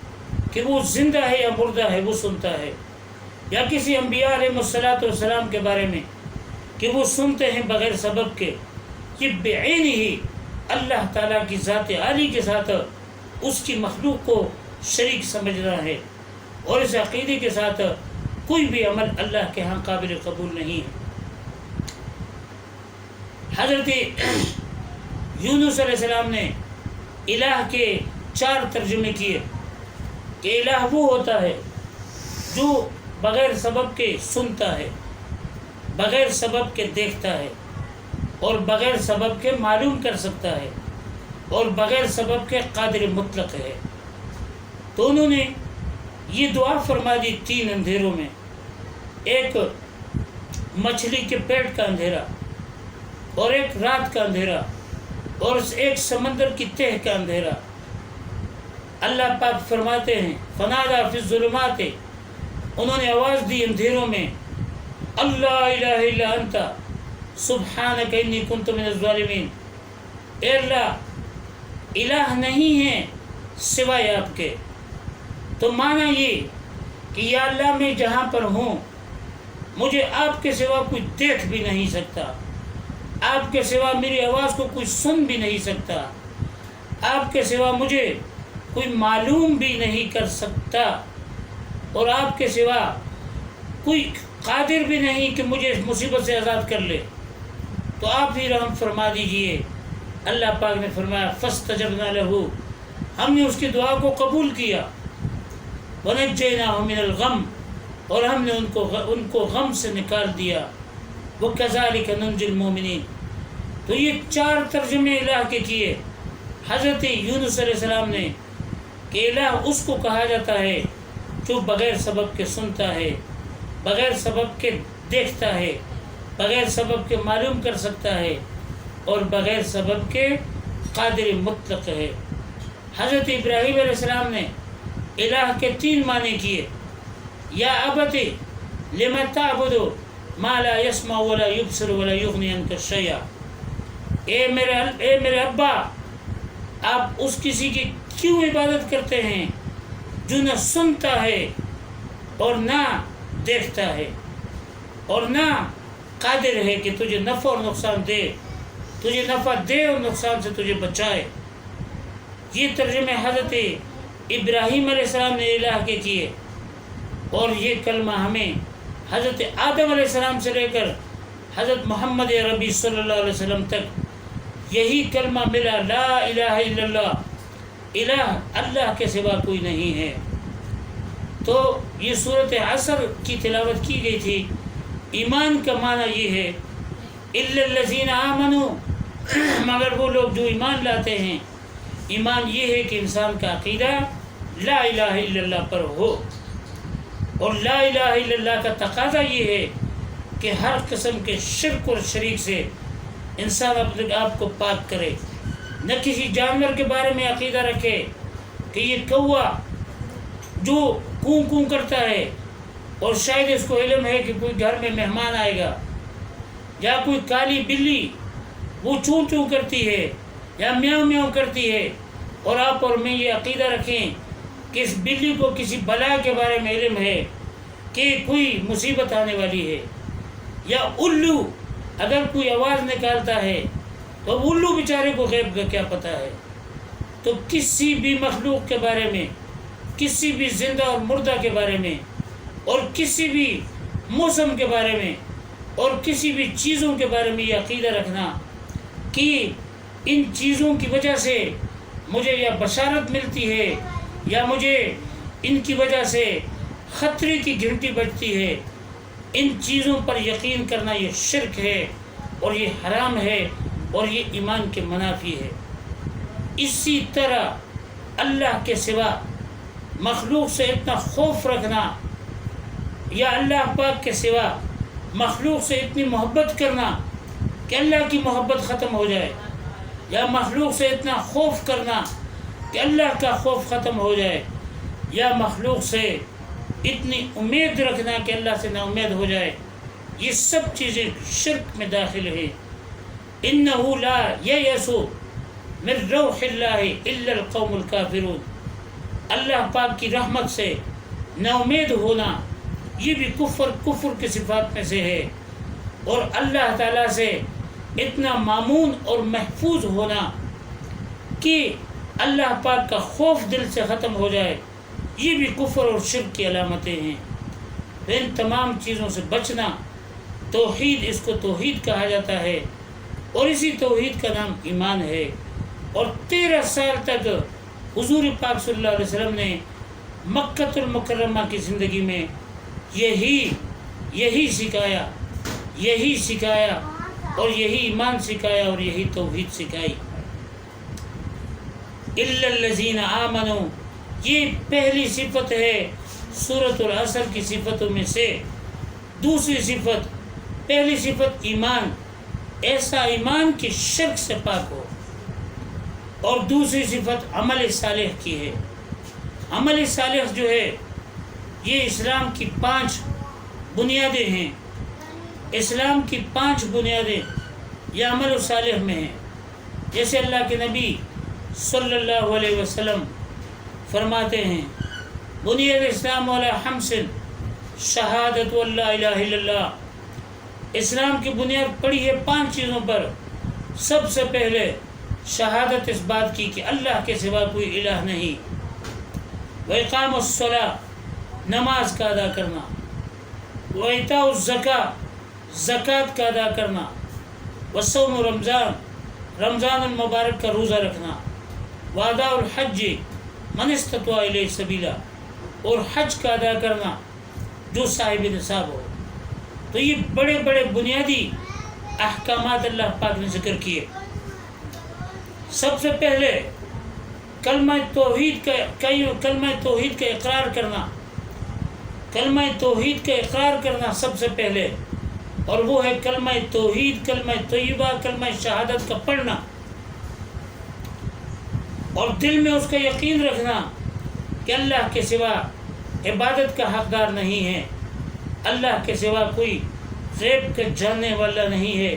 کہ وہ زندہ ہے یا مردہ ہے وہ سنتا ہے، یا کسی انبیاء علیہ السلام کے بارے میں کہ وہ سنتے ہیں بغیر سبب کے، یہ بعین ہی اللہ تعالیٰ کی ذات عالی کے ساتھ اس کی مخلوق کو شریک سمجھنا ہے، اور اس عقیدے کے ساتھ کوئی بھی عمل اللہ کے ہاں قابل قبول نہیں ہے۔ حضرت یونس علیہ السلام نے الہ کے 4 ترجمے کیے کہ الہ وہ ہوتا ہے جو بغیر سبب کے سنتا ہے، بغیر سبب کے دیکھتا ہے، اور بغیر سبب کے معلوم کر سکتا ہے، اور بغیر سبب کے قادر مطلق ہے۔ تو انہوں نے یہ دعا فرما دی 3 اندھیروں میں، ایک مچھلی کے پیٹ کا اندھیرا، اور ایک رات کا اندھیرا، اور ایک سمندر کی تہ کا اندھیرا۔ اللہ پاک فرماتے ہیں فنادى فی الظلمات، انہوں نے آواز دی اندھیروں میں، اللہ الہ الا انت سبحانک انی کنت من الظالمین، اے اللہ الہ نہیں ہے سوائے آپ کے۔ تو معنی یہ کہ یا اللہ میں جہاں پر ہوں مجھے آپ کے سوا کوئی دیکھ بھی نہیں سکتا، آپ کے سوا میری آواز کو کوئی سن بھی نہیں سکتا، آپ کے سوا مجھے کوئی معلوم بھی نہیں کر سکتا، اور آپ کے سوا کوئی قادر بھی نہیں کہ مجھے اس مصیبت سے آزاد کر لے، تو آپ ہی رحم فرما دیجئے۔ اللہ پاک نے فرمایا فاستجبنا لہ، ہم نے اس کی دعا کو قبول کیا، ونجیناہ من الغم، اور ہم نے ان کو غم سے نکال دیا، وکذالک ننجی المؤمنین۔ تو یہ 4 ترجمے الہ کے کیے حضرت یونس علیہ السلام نے کہ الہ اس کو کہا جاتا ہے جو بغیر سبب کے سنتا ہے، بغیر سبب کے دیکھتا ہے، بغیر سبب کے معلوم کر سکتا ہے، اور بغیر سبب کے قادر مطلق ہے۔ حضرت ابراہیم علیہ السلام نے الہ کے 3 معنی کیے۔ یا ابت لم تعبد ما لا يسمع ولا يبصر ولا يغني عنك شيئا، اے میرے ابا، آپ اس کسی کی کیوں عبادت کرتے ہیں جو نہ سنتا ہے اور نہ دیکھتا ہے اور نہ قادر ہے کہ تجھے نفع اور نقصان دے، تجھے نفع دے اور نقصان سے تجھے بچائے۔ یہ ترجمے حضرت ابراہیم علیہ السلام نے الہ کے کیے، اور یہ کلمہ ہمیں حضرت آدم علیہ السلام سے لے کر حضرت محمد عربی صلی اللہ علیہ وسلم تک یہی کلمہ ملا، لا الہ الا اللہ، الہ اللہ کے سوا کوئی نہیں ہے۔ تو یہ صورت عصر کی تلاوت کی گئی تھی۔ ایمان کا معنی یہ ہے الا الذین آمنوا، مگر وہ لوگ جو ایمان لاتے ہیں۔ ایمان یہ ہے کہ انسان کا عقیدہ لا الہ الا اللہ پر ہو، اور لا الہ الا اللہ کا تقاضا یہ ہے کہ ہر قسم کے شرک اور شریک سے انسان اپنے آپ کو پاک کرے، نہ کسی جانور کے بارے میں عقیدہ رکھے کہ یہ کوا جو کوں کوں کرتا ہے اور شاید اس کو علم ہے کہ کوئی گھر میں مہمان آئے گا، یا کوئی کالی بلی وہ چوں چوں کرتی ہے یا میاؤں میاؤں کرتی ہے، اور آپ اور میں یہ عقیدہ رکھیں کہ اس بلی کو کسی بلا کے بارے میں علم ہے کہ کوئی مصیبت آنے والی ہے، یا الو اگر کوئی آواز نکالتا ہے تو الو بیچارے کو غیب کا کیا پتہ ہے۔ تو کسی بھی مخلوق کے بارے میں، کسی بھی زندہ اور مردہ کے بارے میں، اور کسی بھی موسم کے بارے میں، اور کسی بھی چیزوں کے بارے میں یہ عقیدہ رکھنا کہ ان چیزوں کی وجہ سے مجھے یا بشارت ملتی ہے یا مجھے ان کی وجہ سے خطرے کی گھنٹی بجتی ہے، ان چیزوں پر یقین کرنا یہ شرک ہے اور یہ حرام ہے اور یہ ایمان کے منافی ہے۔ اسی طرح اللہ کے سوا مخلوق سے اتنا خوف رکھنا، یا اللہ پاک کے سوا مخلوق سے اتنی محبت کرنا کہ اللہ کی محبت ختم ہو جائے، یا مخلوق سے اتنا خوف کرنا کہ اللہ کا خوف ختم ہو جائے، یا مخلوق سے اتنی امید رکھنا کہ اللہ سے نا امید ہو جائے، یہ سب چیزیں شرک میں داخل ہیں۔ انہ لا ییأس من روح اللہ الا القوم الکافرون، اللہ پاک کی رحمت سے نا امید ہونا یہ بھی کفر کی صفات میں سے ہے، اور اللہ تعالیٰ سے اتنا مامون اور محفوظ ہونا کہ اللہ پاک کا خوف دل سے ختم ہو جائے، یہ بھی کفر اور شرک کی علامتیں ہیں۔ ان تمام چیزوں سے بچنا، توحید، اس کو توحید کہا جاتا ہے، اور اسی توحید کا نام ایمان ہے۔ اور 13 سال تک حضور پاک صلی اللہ علیہ وسلم نے مکہ المکرمہ کی زندگی میں یہی سکھایا اور یہی ایمان سکھایا اور یہی توحید سکھائی۔ الا الذین آمنوا، یہ پہلی صفت ہے سورۃ العصر کی صفتوں میں سے۔ دوسری صفت، پہلی صفت ایمان، ایسا ایمان کہ شرک سے پاک ہو، اور دوسری صفت عمل صالح کی ہے۔ عمل صالح جو ہے یہ اسلام کی 5 بنیادیں ہیں۔ اسلام کی 5 بنیادیں یہ عمل صالح میں ہیں، جیسے اللہ کے نبی صلی اللہ علیہ وسلم فرماتے ہیں بنی الاسلام علی 5 شہادت لا الہ الا اللہ، اسلام کی بنیاد پڑی ہے 5 چیزوں پر۔ سب سے پہلے شہادت اس بات کی کہ اللہ کے سوا کوئی الہ نہیں، وإقام الصلاۃ، نماز کا ادا کرنا، وإیتاء الزکاۃ، زکوٰۃ کا ادا کرنا، وصوم رمضان المبارک کا روزہ رکھنا، واداء الحج من استطاع الیہ سبیلا، اور حج کا ادا کرنا جو صاحب نصاب ہو۔ تو یہ بڑے بڑے بنیادی احکامات اللہ پاک نے ذکر کیے۔ سب سے پہلے کلمہ توحید کا اقرار کرنا، کلمہ توحید کا اقرار کرنا سب سے پہلے، اور وہ ہے کلمہ توحید، کلمہ طیبہ، کلمہ شہادت کا پڑھنا، اور دل میں اس کا یقین رکھنا کہ اللہ کے سوا عبادت کا حقدار نہیں ہے، اللہ کے سوا کوئی غیب کا جاننے والا نہیں ہے،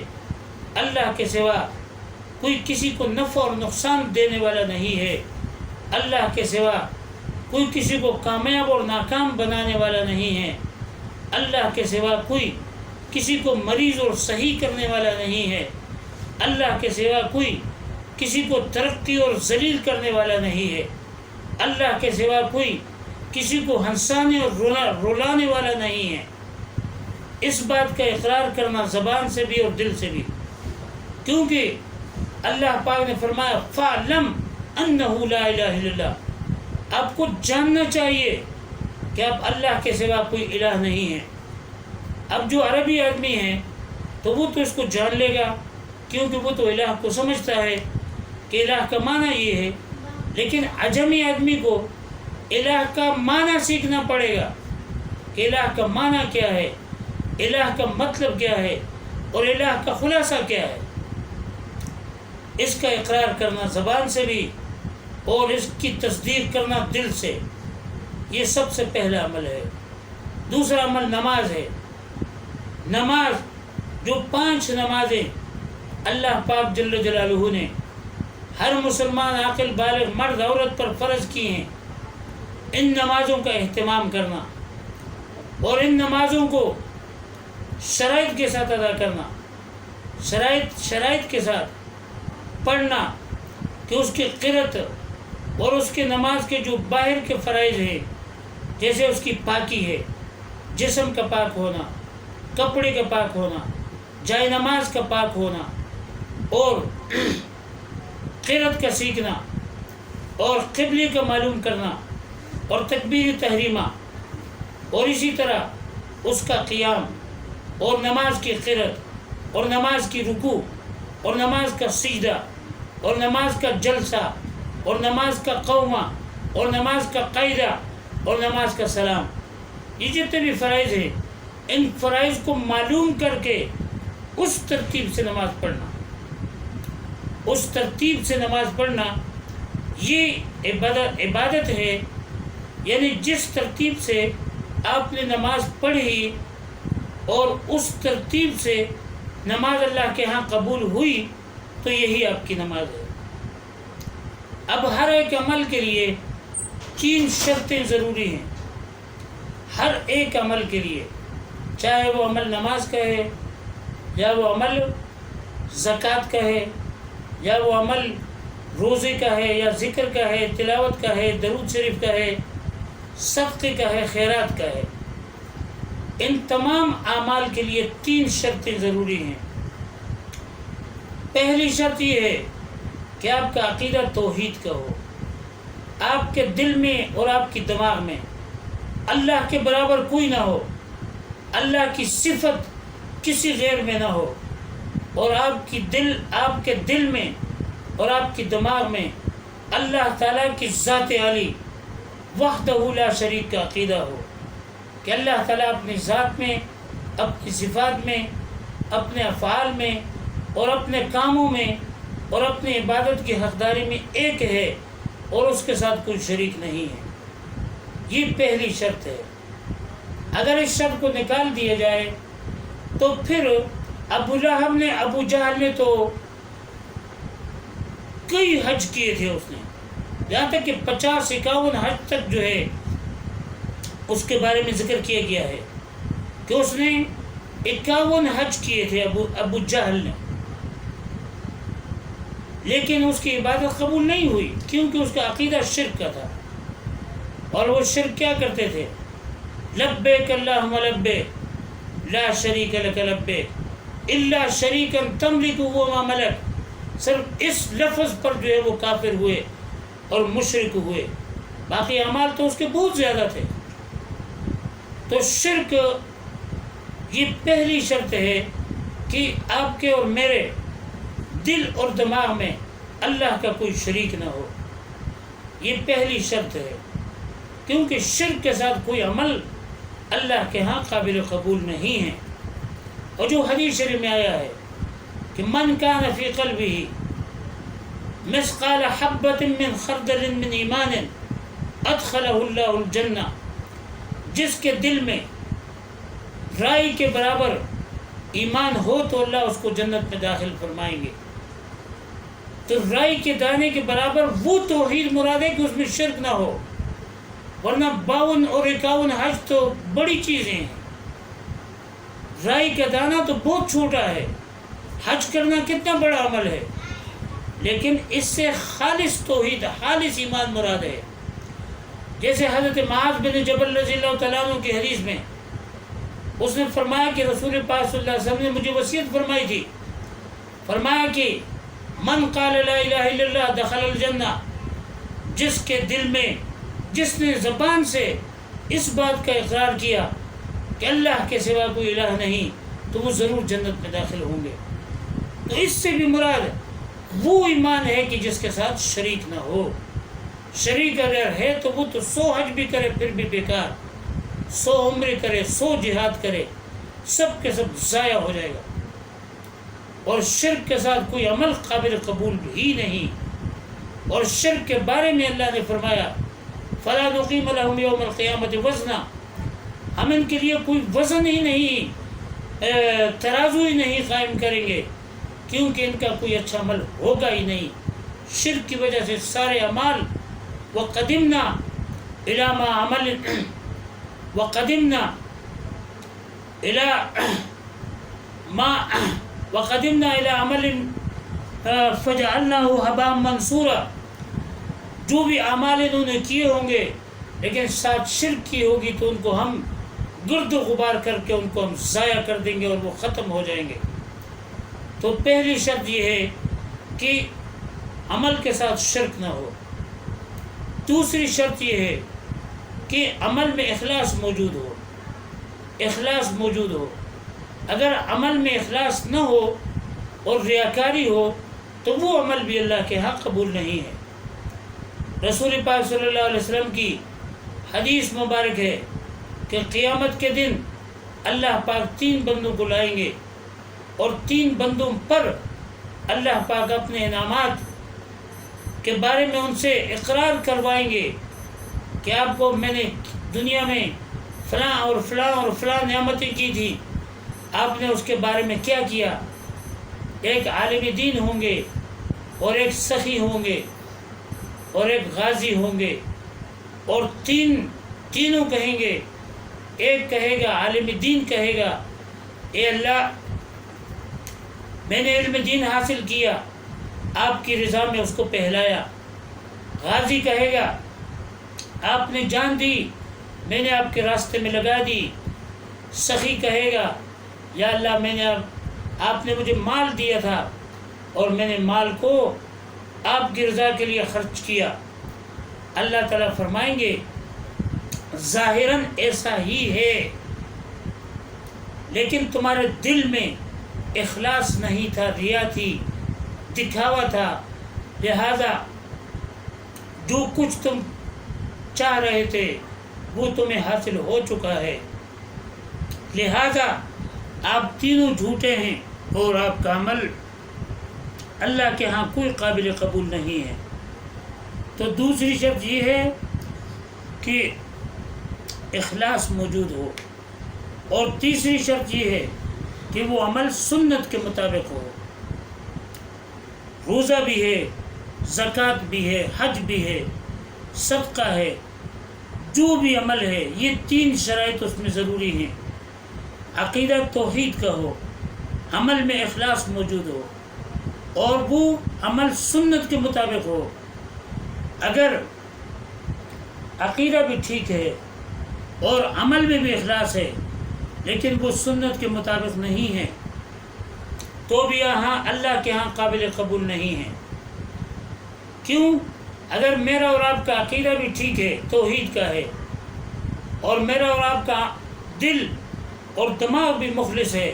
اللہ کے سوا کوئی کسی کو نفع اور نقصان دینے والا نہیں ہے، اللہ کے سوا کوئی کسی کو کامیاب اور ناکام بنانے والا نہیں ہے، اللہ کے سوا کوئی کسی کو مریض اور صحیح کرنے والا نہیں ہے، اللہ کے سوا کوئی کسی کو ترقی اور ذلیل کرنے والا نہیں ہے، اللہ کے سوا کوئی کسی کو ہنسانے اور رلانے والا نہیں ہے۔ اس بات کا اقرار کرنا زبان سے بھی اور دل سے بھی، کیونکہ اللہ پاک نے فرمایا فَعْلَمْ أَنَّهُ لَا إِلَهَ إِلَّا اللَّهُ، آپ کو جاننا چاہیے کہ اب اللہ کے سوا کوئی الہ نہیں ہے۔ اب جو عربی آدمی ہے تو وہ تو اس کو جان لے گا، کیونکہ وہ تو الہ کو سمجھتا ہے کہ الہ کا معنی یہ ہے، لیکن عجمی آدمی کو الہ کا معنی سیکھنا پڑے گا کہ الہ کا معنی کیا ہے، الہ کا مطلب کیا ہے، اور الہ کا خلاصہ کیا ہے۔ اس کا اقرار کرنا زبان سے بھی اور اس کی تصدیق کرنا دل سے، یہ سب سے پہلا عمل ہے۔ دوسرا عمل نماز ہے۔ نماز جو 5 نمازیں اللہ پاک جل جلالہ نے ہر مسلمان عاقل بالغ مرد عورت پر فرض کی ہیں، ان نمازوں کا اہتمام کرنا اور ان نمازوں کو شرائط کے ساتھ ادا کرنا، شرائط کے ساتھ پڑھنا کہ اس کی قرأت اور اس کے نماز کے جو باہر کے فرائض ہیں، جیسے اس کی پاکی ہے، جسم کا پاک ہونا، کپڑے کا پاک ہونا، جائے نماز کا پاک ہونا، اور قرأت کا سیکھنا، اور قبلے کا معلوم کرنا، اور تکبیر تحریمہ، اور اسی طرح اس کا قیام، اور نماز کی قرأت، اور نماز کی رکوع، اور نماز کا سجدہ، اور نماز کا جلسہ، اور نماز کا قومہ، اور نماز کا قاعدہ، اور نماز کا سلام، یہ جتنے بھی فرائض ہیں، ان فرائض کو معلوم کر کے اس ترتیب سے نماز پڑھنا، اس ترتیب سے نماز پڑھنا یہ عبادت ہے۔ یعنی جس ترتیب سے آپ نے نماز پڑھی اور اس ترتیب سے نماز اللہ کے ہاں قبول ہوئی تو یہی آپ کی نماز ہے۔ اب ہر ایک عمل کے لیے 3 شرطیں ضروری ہیں، ہر ایک عمل کے لیے، چاہے وہ عمل نماز کا ہے، یا وہ عمل زکوٰۃ کا ہے، یا وہ عمل روزے کا ہے، یا ذکر کا ہے، تلاوت کا ہے، درود شریف کا ہے، صدقے کا ہے، خیرات کا ہے۔ ان تمام اعمال کے لیے 3 شرطیں ضروری ہیں۔ پہلی شرط یہ ہے کہ آپ کا عقیدہ توحید کا ہو، آپ کے دل میں اور آپ کی دماغ میں اللہ کے برابر کوئی نہ ہو، اللہ کی صفت کسی غیر میں نہ ہو، اور آپ کے دل میں اور آپ کی دماغ میں اللہ تعالیٰ کی ذات عالی وحدہ لا شریک کا عقیدہ ہو، کہ اللہ تعالیٰ اپنی ذات میں، اپنی صفات میں، اپنے افعال میں، اور اپنے کاموں میں، اور اپنی عبادت کی حقداری میں ایک ہے اور اس کے ساتھ کوئی شریک نہیں ہے۔ یہ پہلی شرط ہے۔ اگر اس شرط کو نکال دیا جائے تو پھر ابو لہب نے، ابو جہل نے تو کئی حج کیے تھے، اس نے یہاں تک کہ 50-51 حج تک جو ہے اس کے بارے میں ذکر کیا گیا ہے کہ اس نے 51 حج کیے تھے ابو جہل نے، لیکن اس کی عبادت قبول نہیں ہوئی، کیونکہ اس کا عقیدہ شرک کا تھا۔ اور وہ شرک کیا کرتے تھے؟ لبیک اللہم لبیک لا شریک لک لبیک الا شریکا تملک وما ملک، صرف اس لفظ پر جو ہے وہ کافر ہوئے اور مشرک ہوئے، باقی اعمال تو اس کے بہت زیادہ تھے۔ تو شرک یہ پہلی شرط ہے کہ آپ کے اور میرے دل اور دماغ میں اللہ کا کوئی شریک نہ ہو۔ یہ پہلی شرط ہے، کیونکہ شرک کے ساتھ کوئی عمل اللہ کے ہاں قابل قبول نہیں ہے۔ اور جو حدیث شریف میں آیا ہے کہ من کان فی قلبہ مثقال حبۃ من خردل من ایمان ادخلہ اللہ الجنہ، جس کے دل میں رائی کے برابر ایمان ہو تو اللہ اس کو جنت میں داخل فرمائیں گے۔ تو رائی کے دانے کے برابر وہ توحید مراد ہے کہ اس میں شرک نہ ہو، ورنہ 52 اور 51 حج تو بڑی چیزیں ہیں۔ رائی کا دانہ تو بہت چھوٹا ہے، حج کرنا کتنا بڑا عمل ہے، لیکن اس سے خالص توحید، خالص ایمان مراد ہے۔ جیسے حضرت معاذ بن جبل رضی اللہ تعالیٰ عنہ کی حدیث میں اس نے فرمایا کہ رسول پاک صلی اللہ علیہ وسلم نے مجھے وصیت فرمائی تھی، فرمایا کہ من قال لا الہ الا اللہ دخل الجنہ، جس کے دل میں، جس نے زبان سے اس بات کا اقرار کیا کہ اللہ کے سوا کوئی الہ نہیں، تو وہ ضرور جنت میں داخل ہوں گے۔ تو اس سے بھی مراد وہ ایمان ہے کہ جس کے ساتھ شریک نہ ہو۔ شریک اگر ہے تو وہ تو 100 حج بھی کرے پھر بھی بیکار، 100 عمرے کرے، 100 جہاد کرے، سب کے سب ضائع ہو جائے گا۔ اور شرک کے ساتھ کوئی عمل قابل قبول ہی نہیں۔ اور شرک کے بارے میں اللہ نے فرمایا فَلَا نُقِيمَ لَهُمْ يَوْمَ الْقِيَامَةِ وَزْنًا، ہم ان کے لیے کوئی وزن ہی نہیں، ترازو ہی نہیں قائم کریں گے، کیونکہ ان کا کوئی اچھا عمل ہوگا ہی نہیں۔ شرک کی وجہ سے سارے اعمال وَقَدِمْنَا إِلَى مَا عَمَلٍ وَقَدِمْنَا إِلَى عَمَلٍ فَجَعَلْنَاهُ هَبَاءً مَنْثُورًا، جو بھی اعمال انہوں نے کیے ہوں گے لیکن ساتھ شرک کی ہوگی تو ان کو ہم گرد و غبار کر کے ان کو ہم ضائع کر دیں گے اور وہ ختم ہو جائیں گے۔ تو پہلی شرط یہ ہے کہ عمل کے ساتھ شرک نہ ہو۔ دوسری شرط یہ ہے کہ عمل میں اخلاص موجود ہو، اخلاص موجود ہو۔ اگر عمل میں اخلاص نہ ہو اور ریاکاری ہو تو وہ عمل بھی اللہ کے ہاں قبول نہیں ہے۔ رسول پاک صلی اللہ علیہ وسلم کی حدیث مبارک ہے کہ قیامت کے دن اللہ پاک 3 بندوں کو لائیں گے اور 3 بندوں پر اللہ پاک اپنے انعامات کے بارے میں ان سے اقرار کروائیں گے کہ آپ کو میں نے دنیا میں فلاں اور فلاں اور فلاں نعمتیں کی تھی، آپ نے اس کے بارے میں کیا کیا۔ ایک عالم دین ہوں گے اور ایک سخی ہوں گے اور ایک غازی ہوں گے، اور تینوں کہیں گے، ایک کہے گا، عالم دین کہے گا اے اللہ میں نے علم دین حاصل کیا، آپ کی رضا میں اس کو پہلایا۔ غازی کہے گا آپ نے جان دی، میں نے آپ کے راستے میں لگا دی۔ سخی کہے گا یا اللہ میں نے آپ نے مجھے مال دیا تھا اور میں نے مال کو آپ کی رضا کے لیے خرچ کیا۔ اللہ تعالیٰ فرمائیں گے ظاہراً ایسا ہی ہے، لیکن تمہارے دل میں اخلاص نہیں تھا، ریا تھی، دکھاوا تھا، لہذا جو کچھ تم چاہ رہے تھے وہ تمہیں حاصل ہو چکا ہے، لہذا آپ تینوں جھوٹے ہیں اور آپ کا عمل اللہ کے ہاں کوئی قابل قبول نہیں ہے۔ تو دوسری شرط یہ ہے کہ اخلاص موجود ہو، اور تیسری شرط یہ ہے کہ وہ عمل سنت کے مطابق ہو۔ روزہ بھی ہے، زکوٰۃ بھی ہے، حج بھی ہے، صدقہ ہے، جو بھی عمل ہے، یہ 3 شرائط اس میں ضروری ہیں۔ عقیدہ توحید کا ہو، عمل میں اخلاص موجود ہو، اور وہ عمل سنت کے مطابق ہو۔ اگر عقیدہ بھی ٹھیک ہے اور عمل میں بھی اخلاص ہے لیکن وہ سنت کے مطابق نہیں ہے تو بھی یہاں اللہ کے ہاں قابل قبول نہیں ہے۔ کیوں؟ اگر میرا اور آپ کا عقیدہ بھی ٹھیک ہے، توحید کا ہے، اور میرا اور آپ کا دل اور دماغ بھی مخلص ہے،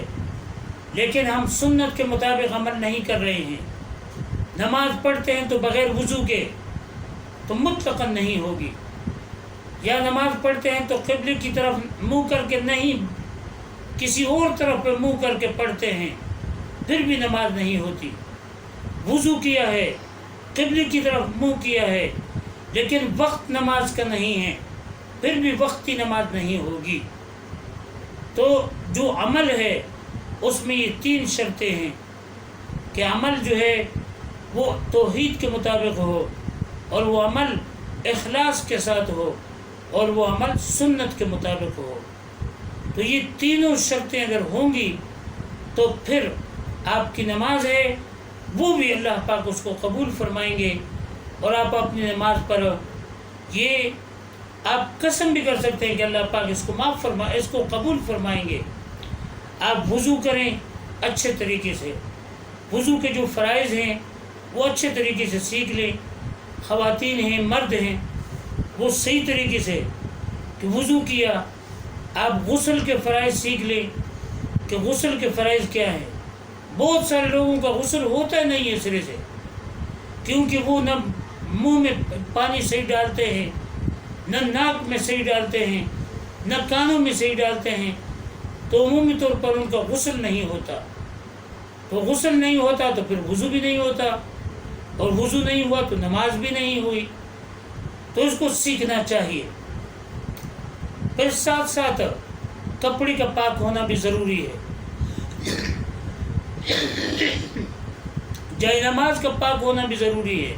لیکن ہم سنت کے مطابق عمل نہیں کر رہے ہیں، نماز پڑھتے ہیں تو بغیر وضو کے، تو مطلقاً نہیں ہوگی. یا نماز پڑھتے ہیں تو قبلے کی طرف منہ کر کے نہیں، کسی اور طرف پہ منہ کر کے پڑھتے ہیں، پھر بھی نماز نہیں ہوتی. وضو کیا ہے، قبلے کی طرف منہ کیا ہے، لیکن وقت نماز کا نہیں ہے، پھر بھی وقتی نماز نہیں ہوگی. تو جو عمل ہے اس میں یہ 3 شرطیں ہیں کہ عمل جو ہے وہ توحید کے مطابق ہو، اور وہ عمل اخلاص کے ساتھ ہو، اور وہ عمل سنت کے مطابق ہو. تو یہ تینوں شرطیں اگر ہوں گی تو پھر آپ کی نماز ہے وہ بھی اللہ پاک اس کو قبول فرمائیں گے. اور آپ اپنی نماز پر یہ آپ قسم بھی کر سکتے ہیں کہ اللہ پاک اس کو اس کو قبول فرمائیں گے. آپ وضو کریں اچھے طریقے سے، وضو کے جو فرائض ہیں وہ اچھے طریقے سے سیکھ لیں. خواتین ہیں، مرد ہیں، وہ صحیح طریقے سے کہ وضو کیا. آپ غسل کے فرائض سیکھ لیں کہ غسل کے فرائض کیا ہیں. بہت سارے لوگوں کا غسل ہوتا ہی نہیں ہے سرے سے، کیونکہ وہ نہ منہ میں پانی صحیح ڈالتے ہیں، نہ ناک میں صحیح ڈالتے ہیں، نہ کانوں میں صحیح ڈالتے ہیں. تو عمومی طور پر ان کا غسل نہیں ہوتا. تو غسل نہیں ہوتا تو پھر وضو بھی نہیں ہوتا، اور وضو نہیں ہوا تو نماز بھی نہیں ہوئی. تو اس کو سیکھنا چاہیے. پھر ساتھ ساتھ کپڑے کا پاک ہونا بھی ضروری ہے. جائے نماز کا پاک ہونا بھی ضروری ہے،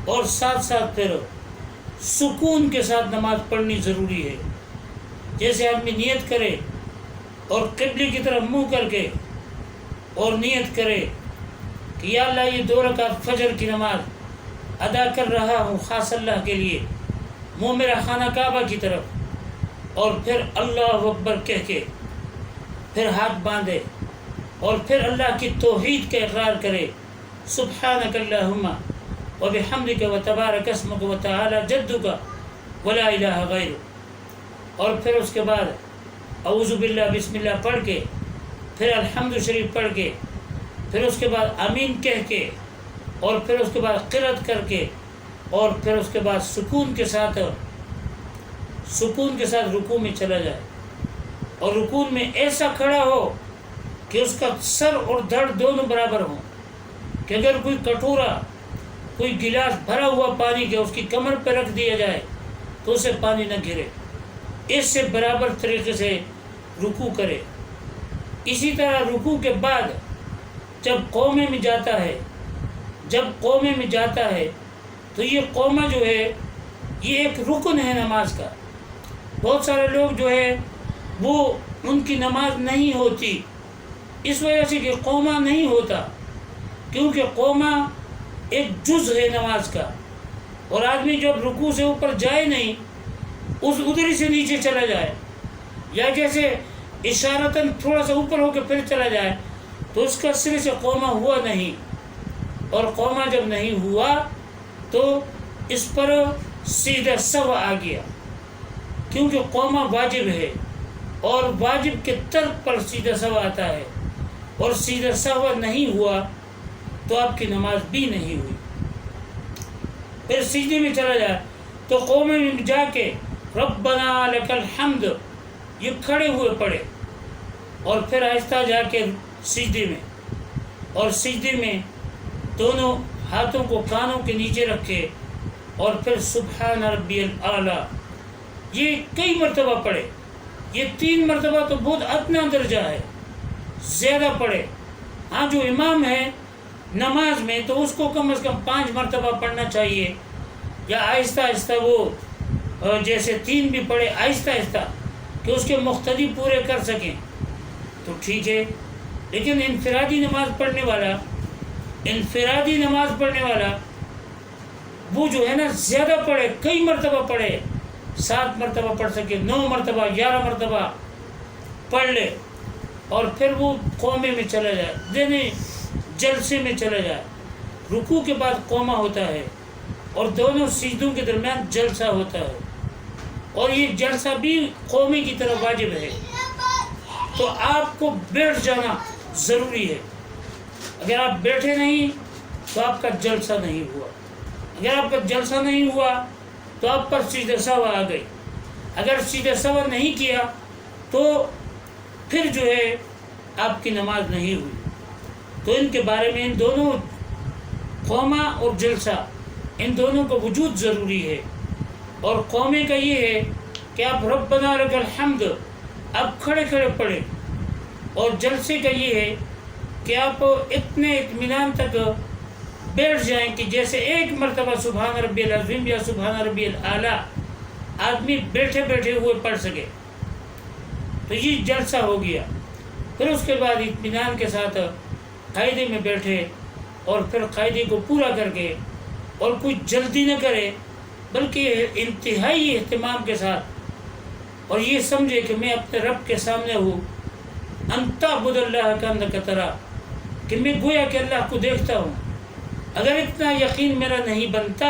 اور ساتھ ساتھ پھر سکون کے ساتھ نماز پڑھنی ضروری ہے. جیسے آدمی نیت کرے اور قبلے کی طرف منہ کر کے اور نیت کرے کہ یا اللہ یہ 2 رکعت فجر کی نماز ادا کر رہا ہوں خاص اللہ کے لیے، منہ میرا خانہ کعبہ کی طرف، اور پھر اللہ اکبر کہہ کے پھر ہاتھ باندھے اور پھر اللہ کی توحید کا اقرار کرے، سبحانک اللہم وبحمدک وتبارک اسمک وتعالی جدک ولا الہ غیرک. اور پھر اس کے بعد اعوذ باللہ بسم اللہ پڑھ کے، پھر الحمد شریف پڑھ کے، پھر اس کے بعد آمین کہہ کے، اور پھر اس کے بعد قرأت کر کے، اور پھر اس کے بعد سکون کے ساتھ رکوع میں چلا جائے. اور رکوع میں ایسا کھڑا ہو کہ اس کا سر اور دھڑ دونوں برابر ہوں، کہ اگر کوئی کٹورا، کوئی گلاس بھرا ہوا پانی کے اس کی کمر پہ رکھ دیا جائے تو اسے پانی نہ گرے. اس سے برابر طریقے سے رکوع کرے. اسی طرح رکوع کے بعد جب قومے میں جاتا ہے تو یہ قومہ جو ہے یہ ایک رکن ہے نماز کا. بہت سارے لوگ جو ہے وہ ان کی نماز نہیں ہوتی اس وجہ سے کہ قومہ نہیں ہوتا، کیونکہ قومہ ایک جز ہے نماز کا. اور آدمی جب رکوع سے اوپر جائے نہیں، ادھر سے نیچے چلا جائے، یا جیسے اشارتاً تھوڑا سا اوپر ہو کے پھر چلا جائے، تو اس کا سرے سے قومہ ہوا نہیں. اور قومہ جب نہیں ہوا تو اس پر سیدھا سوا آ گیا، کیونکہ قومہ واجب ہے، اور واجب کے ترک پر سیدھا سوا آتا ہے. اور سیدھا سوا نہیں ہوا تو آپ کی نماز بھی نہیں ہوئی. پھر سجدے میں چلا جائے تو قومے میں جا کے ربنا لک الحمد یہ کھڑے ہوئے پڑھے، اور پھر آہستہ جا کے سجدے میں، اور سجدے میں دونوں ہاتھوں کو کانوں کے نیچے رکھے، اور پھر سبحان ربی الاعلیٰ یہ کئی مرتبہ پڑھے. یہ 3 مرتبہ تو بہت ادنا درجہ ہے، زیادہ پڑھے. ہاں جو امام ہے نماز میں تو اس کو کم از کم 5 مرتبہ پڑھنا چاہیے، یا آہستہ آہستہ وہ جیسے 3 بھی پڑھے آہستہ آہستہ کہ اس کے مقتدی پورے کر سکیں تو ٹھیک ہے. لیکن انفرادی نماز پڑھنے والا وہ جو ہے نا زیادہ پڑھے، کئی مرتبہ پڑھے، 7 مرتبہ پڑھ سکے، 9 مرتبہ 11 مرتبہ پڑھ لے، اور پھر وہ قومے میں چلا جائے، یعنی جلسے میں چلا جائے. رکوع کے بعد قومہ ہوتا ہے، اور دونوں سجدوں کے درمیان جلسہ ہوتا ہے، اور یہ جلسہ بھی قومے کی طرف واجب ہے. تو آپ کو بیٹھ جانا ضروری ہے. اگر آپ بیٹھے نہیں تو آپ کا جلسہ نہیں ہوا. اگر آپ کا جلسہ نہیں ہوا تو آپ پر سجدہ سہو آ گئی، اگر سجدہ سہو نہیں کیا تو پھر جو ہے آپ کی نماز نہیں ہوئی۔ تو ان کے بارے میں ان دونوں قومہ اور جلسہ ان دونوں کا وجود ضروری ہے۔ اور قومے کا یہ ہے کہ آپ ربنا لک الحمد آپ کھڑے کھڑے پڑھیں، اور جلسے کا یہ ہے کہ آپ اتنے اطمینان تک بیٹھ جائیں کہ جیسے ایک مرتبہ سبحان ربی العظیم یا سبحان ربی الاعلیٰ آدمی بیٹھے بیٹھے ہوئے پڑھ سکے، تو یہ جلسہ ہو گیا۔ پھر اس کے بعد اطمینان کے ساتھ قاعدے میں بیٹھے، اور پھر قاعدے کو پورا کر کے، اور کوئی جلدی نہ کرے بلکہ انتہائی اہتمام کے ساتھ، اور یہ سمجھے کہ میں اپنے رب کے سامنے ہوں، ان تعبد اللہ کانک تراہ، کہ میں گویا کہ اللہ کو دیکھتا ہوں۔ اگر اتنا یقین میرا نہیں بنتا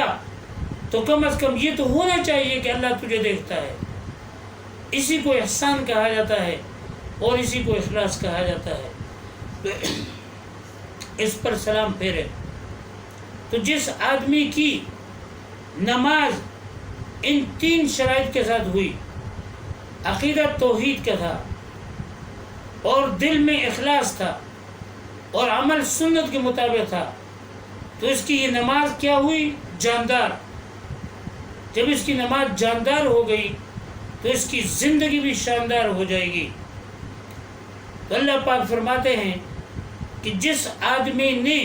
تو کم از کم یہ تو ہونا چاہیے کہ اللہ تجھے دیکھتا ہے۔ اسی کو احسان کہا جاتا ہے اور اسی کو اخلاص کہا جاتا ہے۔ اس پر سلام پھیرے۔ تو جس آدمی کی نماز ان تین شرائط کے ساتھ ہوئی، عقیدہ توحید کا تھا، اور دل میں اخلاص تھا، اور عمل سنت کے مطابق تھا، تو اس کی یہ نماز کیا ہوئی؟ جاندار۔ جب اس کی نماز جاندار ہو گئی تو اس کی زندگی بھی شاندار ہو جائے گی۔ تو اللہ پاک فرماتے ہیں کہ جس آدمی نے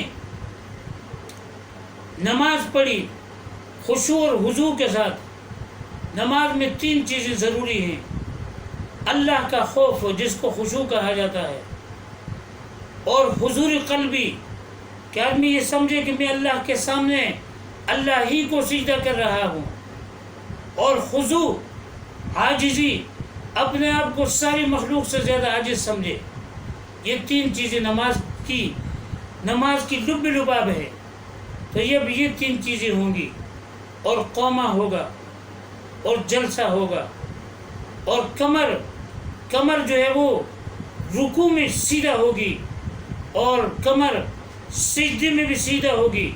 نماز پڑھی خشوع اور خضوع کے ساتھ، نماز میں تین چیزیں ضروری ہیں: اللہ کا خوف ہو جس کو خشوع کہا جاتا ہے، اور حضور قلبی کہ آدمی یہ سمجھے کہ میں اللہ کے سامنے اللہ ہی کو سجدہ کر رہا ہوں، اور خضوع عاجزی اپنے آپ کو ساری مخلوق سے زیادہ عاجز سمجھے۔ یہ تین چیزیں نماز کی لب لباب ہے۔ تو یہ تین چیزیں ہوں گی، اور قومہ ہوگا، اور جلسہ ہوگا، اور کمر جو ہے وہ رکوع میں سیدھا ہوگی، اور کمر سجدے میں بھی سیدھا ہوگی،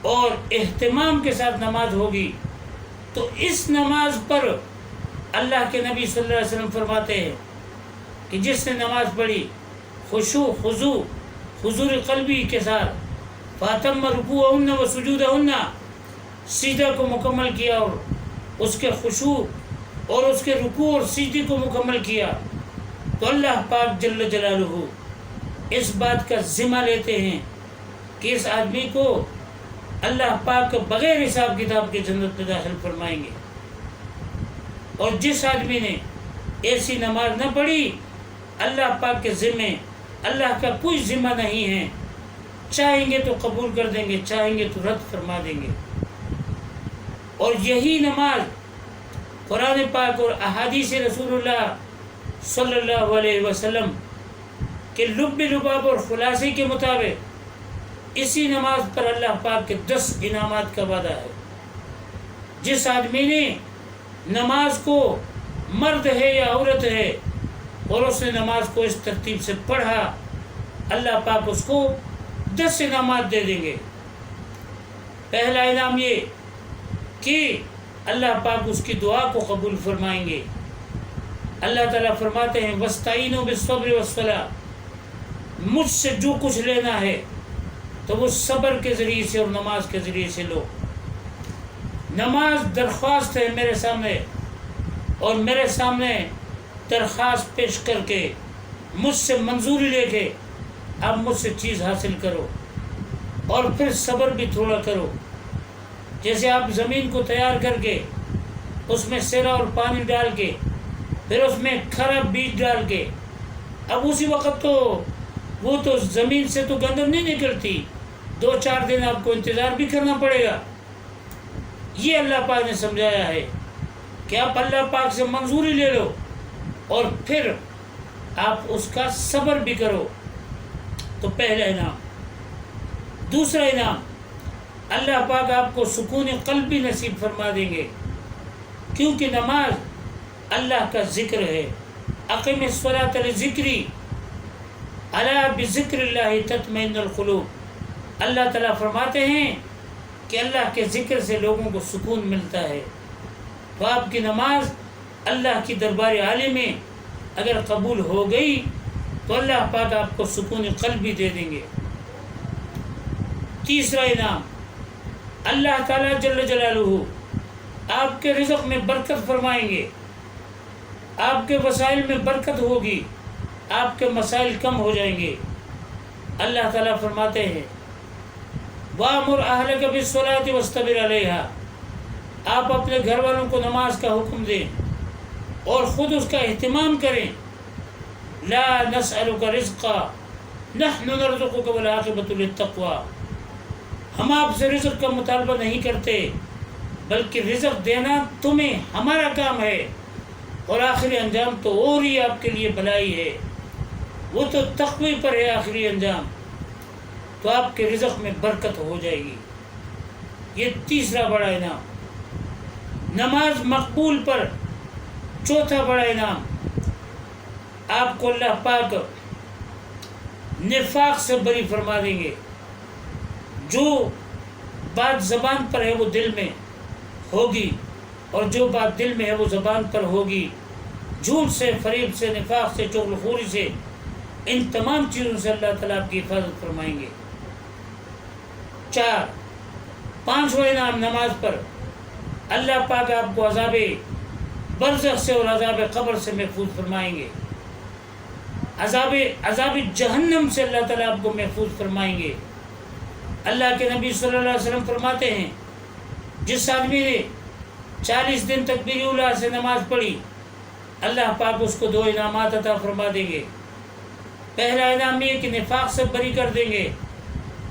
اور اہتمام کے ساتھ نماز ہوگی۔ تو اس نماز پر اللہ کے نبی صلی اللہ علیہ وسلم فرماتے ہیں کہ جس نے نماز پڑھی خشوع خضوع حضور قلبی کے ساتھ، فاتم رکوعہن و سجودہن، سجدہ کو مکمل کیا اور اس کے خشوع اور اس کے رکوع اور سجدے کو مکمل کیا، تو اللہ پاک جل جلالہ اس بات کا ذمہ لیتے ہیں کہ اس آدمی کو اللہ پاک بغیر حساب کتاب کے جنت میں داخل فرمائیں گے۔ اور جس آدمی نے ایسی نماز نہ پڑھی، اللہ پاک کے ذمے اللہ کا کوئی ذمہ نہیں ہے، چاہیں گے تو قبول کر دیں گے، چاہیں گے تو رد فرما دیں گے۔ اور یہی نماز قرآن پاک اور احادیث رسول اللہ صلی اللہ علیہ وسلم کے لب لباب اور خلاصے کے مطابق اسی نماز پر اللہ پاک کے 10 انعامات کا وعدہ ہے۔ جس آدمی نے نماز کو، مرد ہے یا عورت ہے، اور اس نے نماز کو اس ترتیب سے پڑھا، اللہ پاک اس کو 10 انعامات دے دیں گے۔ پہلا انعام یہ کہ اللہ پاک اس کی دعا کو قبول فرمائیں گے۔ اللہ تعالیٰ فرماتے ہیں وَاسْتَعِینُوا بِالصَّبْرِ وَالصَّلَاةِ، مجھ سے جو کچھ لینا ہے تو وہ صبر کے ذریعے سے اور نماز کے ذریعے سے لو۔ نماز درخواست ہے میرے سامنے، اور میرے سامنے درخواست پیش کر کے مجھ سے منظوری لے کے آپ مجھ سے چیز حاصل کرو، اور پھر صبر بھی تھوڑا کرو۔ جیسے آپ زمین کو تیار کر کے اس میں سیرا اور پانی ڈال کے پھر اس میں کھرا بیج ڈال کے، اب اسی وقت تو وہ تو زمین سے تو گندم نہیں نکلتی، 2-4 دن آپ کو انتظار بھی کرنا پڑے گا۔ یہ اللہ پاک نے سمجھایا ہے کہ آپ اللہ پاک سے منظوری لے لو، اور پھر آپ اس کا صبر بھی کرو۔ تو پہلا انعام۔ دوسرا انعام، اللہ پاک آپ کو سکون قلب بھی نصیب فرما دیں گے، کیونکہ نماز اللہ کا ذکر ہے۔ اقم الصلاۃ لذکری الا بذکر اللہ تطمئن القلوب۔ اللہ تعالیٰ فرماتے ہیں کہ اللہ کے ذکر سے لوگوں کو سکون ملتا ہے، تو آپ کی نماز اللہ کی دربار عالی میں اگر قبول ہو گئی تو اللہ پاک آپ کو سکون قلب بھی دے دیں گے۔ تیسرا انعام، اللہ تعالیٰ جل جلالہ آپ کے رزق میں برکت فرمائیں گے، آپ کے وسائل میں برکت ہوگی، آپ کے مسائل کم ہو جائیں گے۔ اللہ تعالیٰ فرماتے ہیں وَأْمُرْ أَهْلَكَ بِالصَّلَاةِ وَاصْطَبِرْ عَلَيْهَا، آپ اپنے گھر والوں کو نماز کا حکم دیں اور خود اس کا اہتمام کریں۔ لَا نَسْأَلُكَ رِزْقًا نَحْنُ نَرْزُقُكَ وَالْعَاقِبَةُ لِلتَّقْوَىٰ، ہم آپ سے رزق کا مطالبہ نہیں کرتے بلکہ رزق دینا تمہیں ہمارا کام ہے، اور آخری انجام تو اور ہی آپ کے لیے بھلائی ہے، وہ تو تقوی پر ہے آخری انجام، تو آپ کے رزق میں برکت ہو جائے گی۔ یہ تیسرا بڑا انعام۔ نماز مقبول پر چوتھا بڑا انعام، آپ کو اللہ پاک نفاق سے بری فرما دیں گے۔ جو بات زبان پر ہے وہ دل میں ہوگی، اور جو بات دل میں ہے وہ زبان پر ہوگی۔ جھوٹ سے، فریب سے، نفاق سے، چغلخوری سے، ان تمام چیزوں سے اللہ تعالیٰ آپ کی حفاظت فرمائیں گے۔ پانچواں انعام نماز پر، اللہ پاک آپ کو عذاب برزخ سے اور عذاب قبر سے محفوظ فرمائیں گے۔ عذاب جہنم سے اللہ تعالیٰ آپ کو محفوظ فرمائیں گے۔ اللہ کے نبی صلی اللہ علیہ وسلم فرماتے ہیں جس آدمی نے 40 دن تکبیر اولیٰ سے نماز پڑھی، اللہ پاک اس کو 2 انعامات عطا فرما دیں گے۔ پہلا انعام یہ کہ نفاق سے بری کر دیں گے،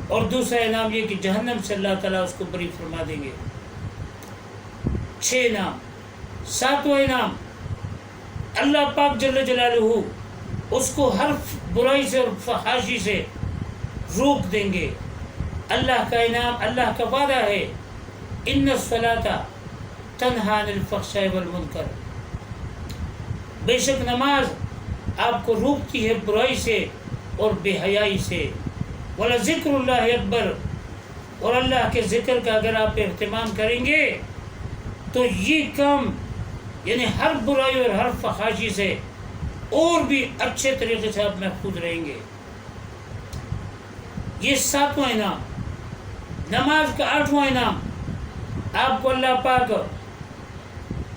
اور دوسرا انعام یہ کہ جہنم سے اللہ تعالیٰ اس کو بری فرما دیں گے۔ 6 انعام۔ 7واں انعام، اللہ پاک جل جلالہ اس کو ہر برائی سے اور فحاشی سے روک دیں گے۔ اللہ کا انعام، اللہ کا وعدہ ہے ان الصلاۃ تنہی عن الفحشاء والمنکر، بے شک نماز آپ کو روکتی ہے برائی سے اور بے حیائی سے۔ وَلَذِكْرُ اللَّهِ اکبر، اور اللہ کے ذکر کا اگر آپ اہتمام کریں گے تو یہ کام یعنی ہر برائی اور ہر فحاشی سے اور بھی اچھے طریقے سے آپ محفوظ رہیں گے۔ یہ 7واں انعام۔ نماز کا 8واں انعام، آپ کو اللہ پاک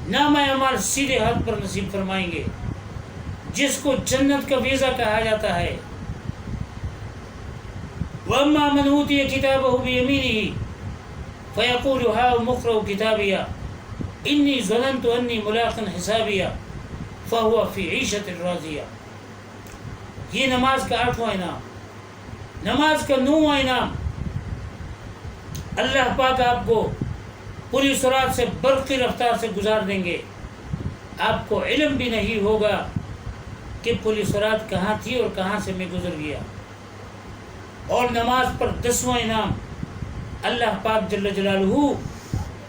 نامہ اعمال سیدھے ہاتھ پر نصیب فرمائیں گے، جس کو جنت کا ویزا کہا جاتا ہے۔ وَأَمَّا مَنْ أُوتِيَ كِتَابَهُ بِيَمِينِهِ فَيَقُولُ هَاؤُمُ اقْرَءُوا كِتَابِيَهْ إِنِّي ظَنَنْتُ أَنِّي مُلَاقٍ حِسَابِيَهْ فَهُوَ فِي عِيشَةٍ رَاضِيَةٍ۔ یہ نماز کا 8واں انعام۔ نماز کا 9واں انعام، اللہ پاک آپ کو پوری سرعت سے برقی رفتار سے گزار دیں گے۔ آپ کو علم بھی نہیں ہوگا کہ پوری سرعت کہاں تھی اور کہاں سے میں گزر گیا۔ اور نماز پر 10واں انعام، اللہ پاک جل جلالہ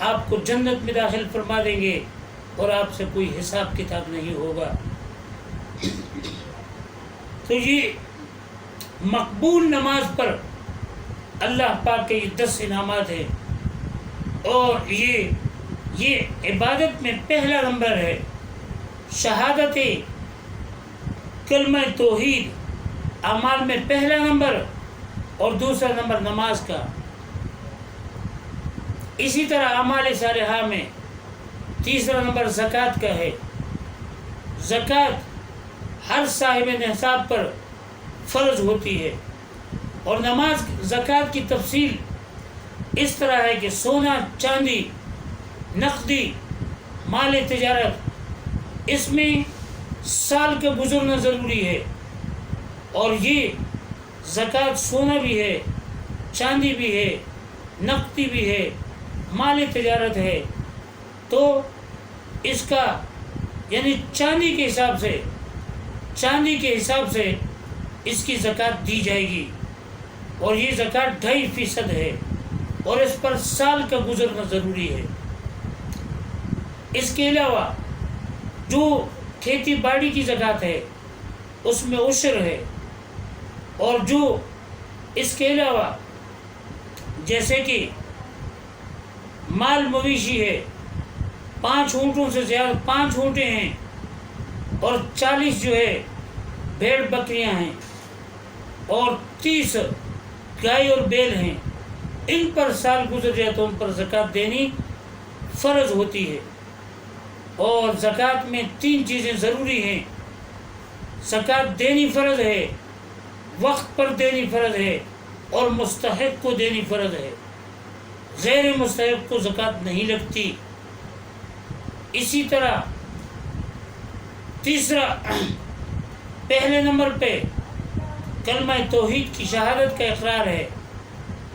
آپ کو جنت میں داخل فرما دیں گے اور آپ سے کوئی حساب کتاب نہیں ہوگا۔ تو یہ مقبول نماز پر اللہ پاک کے یہ 10 انعامات ہیں، اور یہ عبادت میں پہلا نمبر ہے۔ شہادت کلمہ توحید اعمال میں پہلا نمبر، اور دوسرا نمبر نماز کا۔ اسی طرح اعمال صالحہ میں تیسرا نمبر زکوٰۃ کا ہے۔ زکوٰۃ ہر صاحب نصاب پر فرض ہوتی ہے، اور نماز زکوٰۃ کی تفصیل اس طرح ہے کہ سونا، چاندی، نقدی، مال تجارت، اس میں سال کا گزرنا ضروری ہے، اور یہ زکوٰۃ سونا بھی ہے، چاندی بھی ہے، نقدی بھی ہے، مال تجارت ہے، تو اس کا یعنی چاندی کے حساب سے اس کی زکوٰۃ دی جائے گی، اور یہ زکوٰۃ 2.5% ہے، اور اس پر سال کا گزرنا ضروری ہے۔ اس کے علاوہ جو کھیتی باڑی کی زکوٰۃ ہے اس میں عشر ہے، اور جو اس کے علاوہ جیسے کہ مال مویشی ہے، 5 اونٹوں سے زیادہ 5 اونٹیں ہیں اور 40 جو ہے بھیڑ بکریاں ہیں اور 30 گائے اور بیل ہیں، ان پر سال گزر جائے تو ان پر زکوٰۃ دینی فرض ہوتی ہے۔ اور زکوٰۃ میں 3 چیزیں ضروری ہیں، زکوٰۃ دینی فرض ہے، وقت پر دینی فرض ہے اور مستحق کو دینی فرض ہے، غیر مستحق کو زکوٰۃ نہیں لگتی۔ اسی طرح تیسرا، پہلے نمبر پہ کلمہ توحید کی شہادت کا اقرار ہے،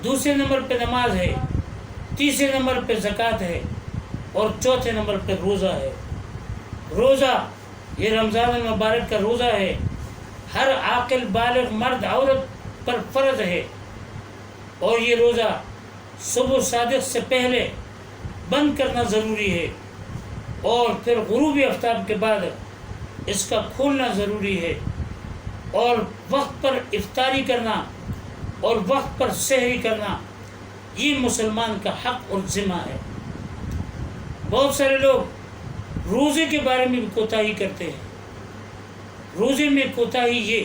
دوسرے نمبر پہ نماز ہے، تیسرے نمبر پہ زکوٰۃ ہے اور چوتھے نمبر پہ روزہ ہے۔ روزہ یہ رمضان المبارک کا روزہ ہے، ہر عاقل بالغ مرد عورت پر فرض ہے، اور یہ روزہ صبح صادق سے پہلے بند کرنا ضروری ہے اور پھر غروب آفتاب کے بعد اس کا کھولنا ضروری ہے، اور وقت پر افطاری کرنا اور وقت پر سحری کرنا یہ مسلمان کا حق اور ذمہ ہے۔ بہت سارے لوگ روزے کے بارے میں بھی کوتاہی کرتے ہیں۔ روزے میں کوتاہی یہ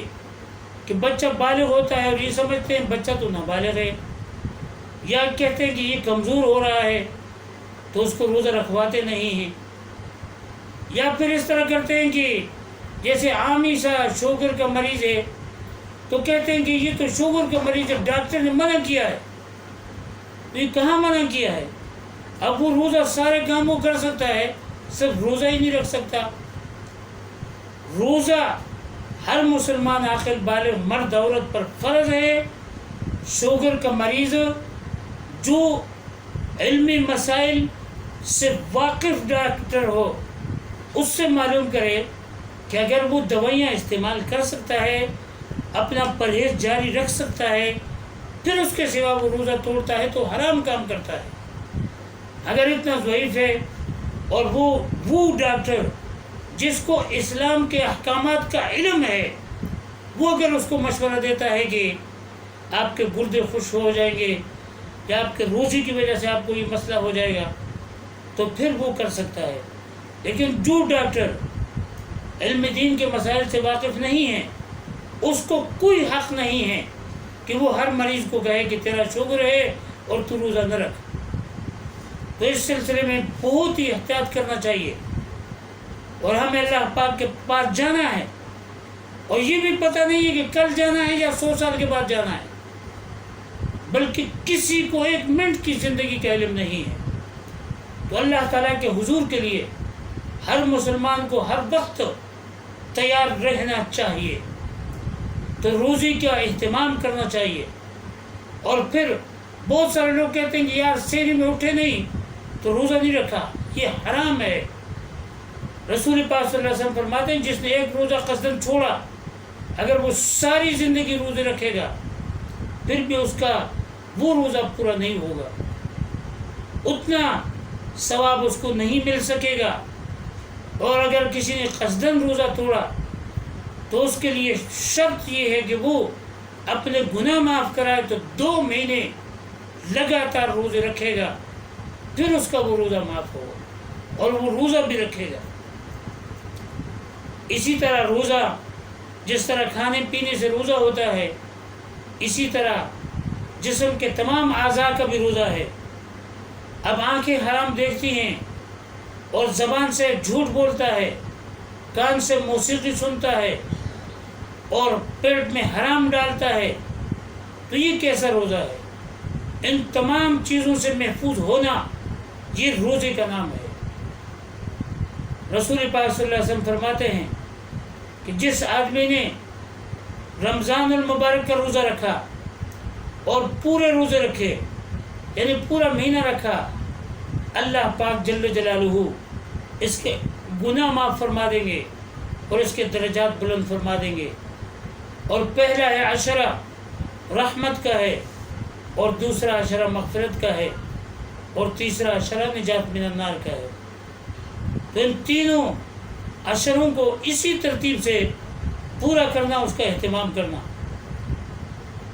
کہ بچہ بالغ ہوتا ہے اور یہ سمجھتے ہیں بچہ تو نابالغ ہے، یا کہتے ہیں کہ یہ کمزور ہو رہا ہے تو اس کو روزہ رکھواتے نہیں ہیں، یا پھر اس طرح کرتے ہیں کہ جیسے عامی سا شوگر کا مریض ہے تو کہتے ہیں کہ یہ تو شوگر کا مریض ہے، ڈاکٹر نے منع کیا ہے۔ تو یہ کہاں منع کیا ہے؟ اب وہ روزہ سارے کاموں کر سکتا ہے، صرف روزہ ہی نہیں رکھ سکتا۔ روزہ ہر مسلمان عاقل بالغ مرد عورت پر فرض ہے۔ شوگر کا مریض جو علمی مسائل سے واقف ڈاکٹر ہو اس سے معلوم کرے کہ اگر وہ دوائیاں استعمال کر سکتا ہے، اپنا پرہیز جاری رکھ سکتا ہے، پھر اس کے سوا وہ روزہ توڑتا ہے تو حرام کام کرتا ہے۔ اگر اتنا ضعیف ہے اور وہ ڈاکٹر جس کو اسلام کے احکامات کا علم ہے، وہ اگر اس کو مشورہ دیتا ہے کہ آپ کے گردے خشک ہو جائیں گے یا آپ کے روزی کی وجہ سے آپ کو یہ مسئلہ ہو جائے گا، تو پھر وہ کر سکتا ہے۔ لیکن جو ڈاکٹر علم دین کے مسائل سے واقف نہیں ہے، اس کو کوئی حق نہیں ہے کہ وہ ہر مریض کو کہے کہ تیرا شوگر ہے اور تو روزہ نہ رکھ۔ تو اس سلسلے میں بہت ہی احتیاط کرنا چاہیے، اور ہمیں اللہ پاک کے پاس جانا ہے، اور یہ بھی پتہ نہیں ہے کہ کل جانا ہے یا 100 سال کے بعد جانا ہے، بلکہ کسی کو 1 منٹ کی زندگی کا علم نہیں ہے۔ تو اللہ تعالیٰ کے حضور کے لیے ہر مسلمان کو ہر وقت تیار رہنا چاہیے، تو روزی کا اہتمام کرنا چاہیے۔ اور پھر بہت سارے لوگ کہتے ہیں کہ یار سحری میں اٹھے نہیں تو روزہ نہیں رکھا، یہ حرام ہے۔ رسول پاک صلی اللہ علیہ وسلم فرماتے ہیں جس نے 1 روزہ قصداً چھوڑا، اگر وہ ساری زندگی روزے رکھے گا پھر بھی اس کا وہ روزہ پورا نہیں ہوگا، اتنا ثواب اس کو نہیں مل سکے گا۔ اور اگر کسی نے قصداً روزہ توڑا تو اس کے لیے شرط یہ ہے کہ وہ اپنے گناہ معاف کرائے تو 2 مہینے لگاتار روزے رکھے گا، پھر اس کا وہ روزہ معاف ہوگا اور وہ روزہ بھی رکھے گا۔ اسی طرح روزہ، جس طرح کھانے پینے سے روزہ ہوتا ہے، اسی طرح جسم کے تمام اعضاء کا بھی روزہ ہے۔ اب آنکھیں حرام دیکھتی ہیں اور زبان سے جھوٹ بولتا ہے، کان سے موسیقی سنتا ہے اور پیٹ میں حرام ڈالتا ہے، تو یہ کیسا روزہ ہے؟ ان تمام چیزوں سے محفوظ ہونا یہ روزے کا نام ہے۔ رسول پاک صلی اللہ علیہ وسلم فرماتے ہیں کہ جس آدمی نے رمضان المبارک کا روزہ رکھا اور پورے روزے رکھے، یعنی پورا مہینہ رکھا، اللہ پاک جل جلالہ اس کے گناہ معاف فرما دیں گے اور اس کے درجات بلند فرما دیں گے۔ اور پہلا ہے عشرہ رحمت کا ہے، اور دوسرا عشرہ مغفرت کا ہے، اور تیسرا عشرہ نجات من النار کا ہے۔ تو ان تینوں عشروں کو اسی ترتیب سے پورا کرنا، اس کا اہتمام کرنا،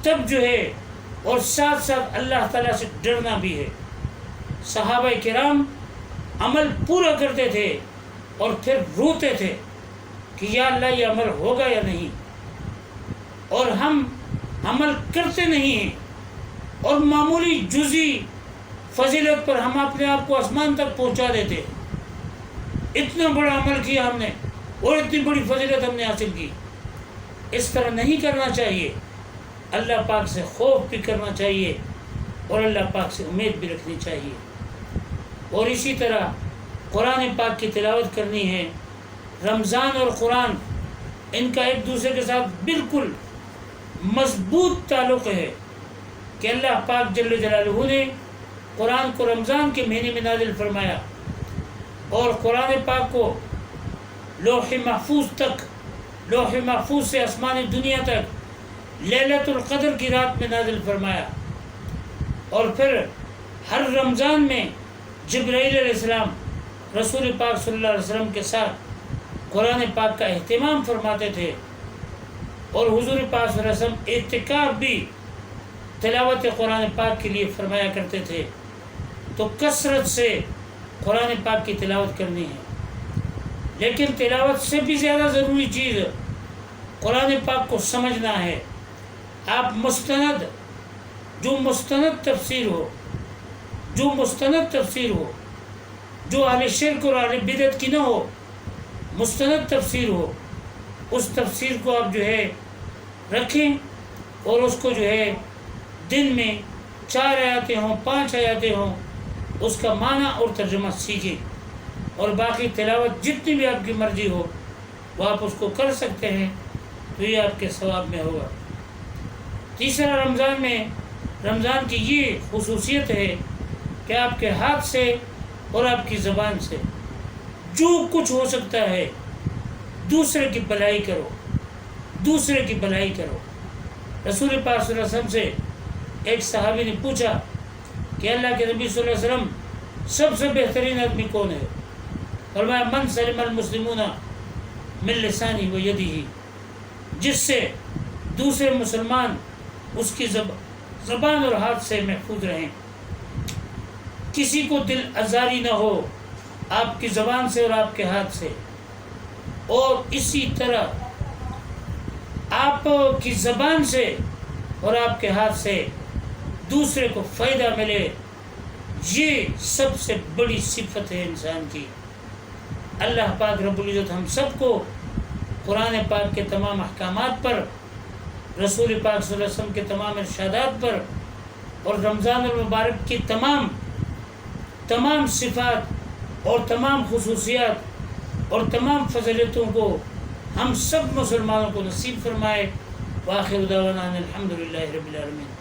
تب جو ہے، اور ساتھ ساتھ اللہ تعالیٰ سے ڈرنا بھی ہے۔ صحابہ کرام عمل پورا کرتے تھے اور پھر روتے تھے کہ یا اللہ یہ عمل ہوگا یا نہیں، اور ہم عمل کرتے نہیں ہیں، اور معمولی جزئی فضیلت پر ہم اپنے آپ کو آسمان تک پہنچا دیتے ہیں۔ اتنا بڑا عمل کیا ہم نے اور اتنی بڑی فضیلت ہم نے حاصل کی۔ اس طرح نہیں کرنا چاہیے، اللہ پاک سے خوف بھی کرنا چاہیے اور اللہ پاک سے امید بھی رکھنی چاہیے۔ اور اسی طرح قرآن پاک کی تلاوت کرنی ہے۔ رمضان اور قرآن ان کا ایک دوسرے کے ساتھ بالکل مضبوط تعلق ہے کہ اللہ پاک جل جلالہ نے قرآن کو رمضان کے مہینے میں نازل فرمایا، اور قرآن پاک کو لوح محفوظ تک، لوح محفوظ سے آسمان دنیا تک لیلۃ القدر کی رات میں نازل فرمایا، اور پھر ہر رمضان میں جبرائیل علیہ السلام رسول پاک صلی اللہ علیہ وسلم کے ساتھ قرآن پاک کا اہتمام فرماتے تھے، اور حضور پاک صلی اللہ علیہ وسلم اعتکاف بھی تلاوت قرآن پاک کے لیے فرمایا کرتے تھے۔ تو کثرت سے قرآن پاک کی تلاوت کرنی ہے، لیکن تلاوت سے بھی زیادہ ضروری چیز قرآن پاک کو سمجھنا ہے۔ آپ مستند، جو مستند تفسیر ہو، جو مستند تفسیر ہو، جو اہل شرک اور اہل بدعت کی نہ ہو، مستند تفسیر ہو، اس تفسیر کو آپ جو ہے رکھیں، اور اس کو جو ہے دن میں 4 آیاتیں ہوں، 5 آیاتیں ہوں، اس کا معنی اور ترجمہ سیکھیں، اور باقی تلاوت جتنی بھی آپ کی مرضی ہو وہ آپ اس کو کر سکتے ہیں، تو یہ آپ کے ثواب میں ہوگا۔ تیسرا، رمضان کی یہ خصوصیت ہے کہ آپ کے ہاتھ سے اور آپ کی زبان سے جو کچھ ہو سکتا ہے دوسرے کی بھلائی کرو، دوسرے کی بھلائی کرو۔ رسول پاک صلی اللہ علیہ وسلم سے ایک صحابی نے پوچھا کہ اللہ کے نبی صلی اللہ علیہ وسلم سب سے بہترین آدمی کون ہے؟ فرمایا من سلم المسلمون من لسانی و یدہ، جس سے دوسرے مسلمان اس کی زبان اور ہاتھ سے محفوظ رہیں، کسی کو دل آزاری نہ ہو آپ کی زبان سے اور آپ کے ہاتھ سے، اور اسی طرح آپ کی زبان سے اور آپ کے ہاتھ سے دوسرے کو فائدہ ملے۔ یہ سب سے بڑی صفت ہے انسان کی۔ اللہ پاک رب العزت ہم سب کو قرآن پاک کے تمام احکامات پر، رسول پاک صلی اللہ علیہ وسلم کے تمام ارشادات پر، اور رمضان المبارک کی تمام صفات اور تمام خصوصیات اور تمام فضیلتوں کو ہم سب مسلمانوں کو نصیب فرمائے۔ وآخر دعوانا الحمدللہ رب العالمین۔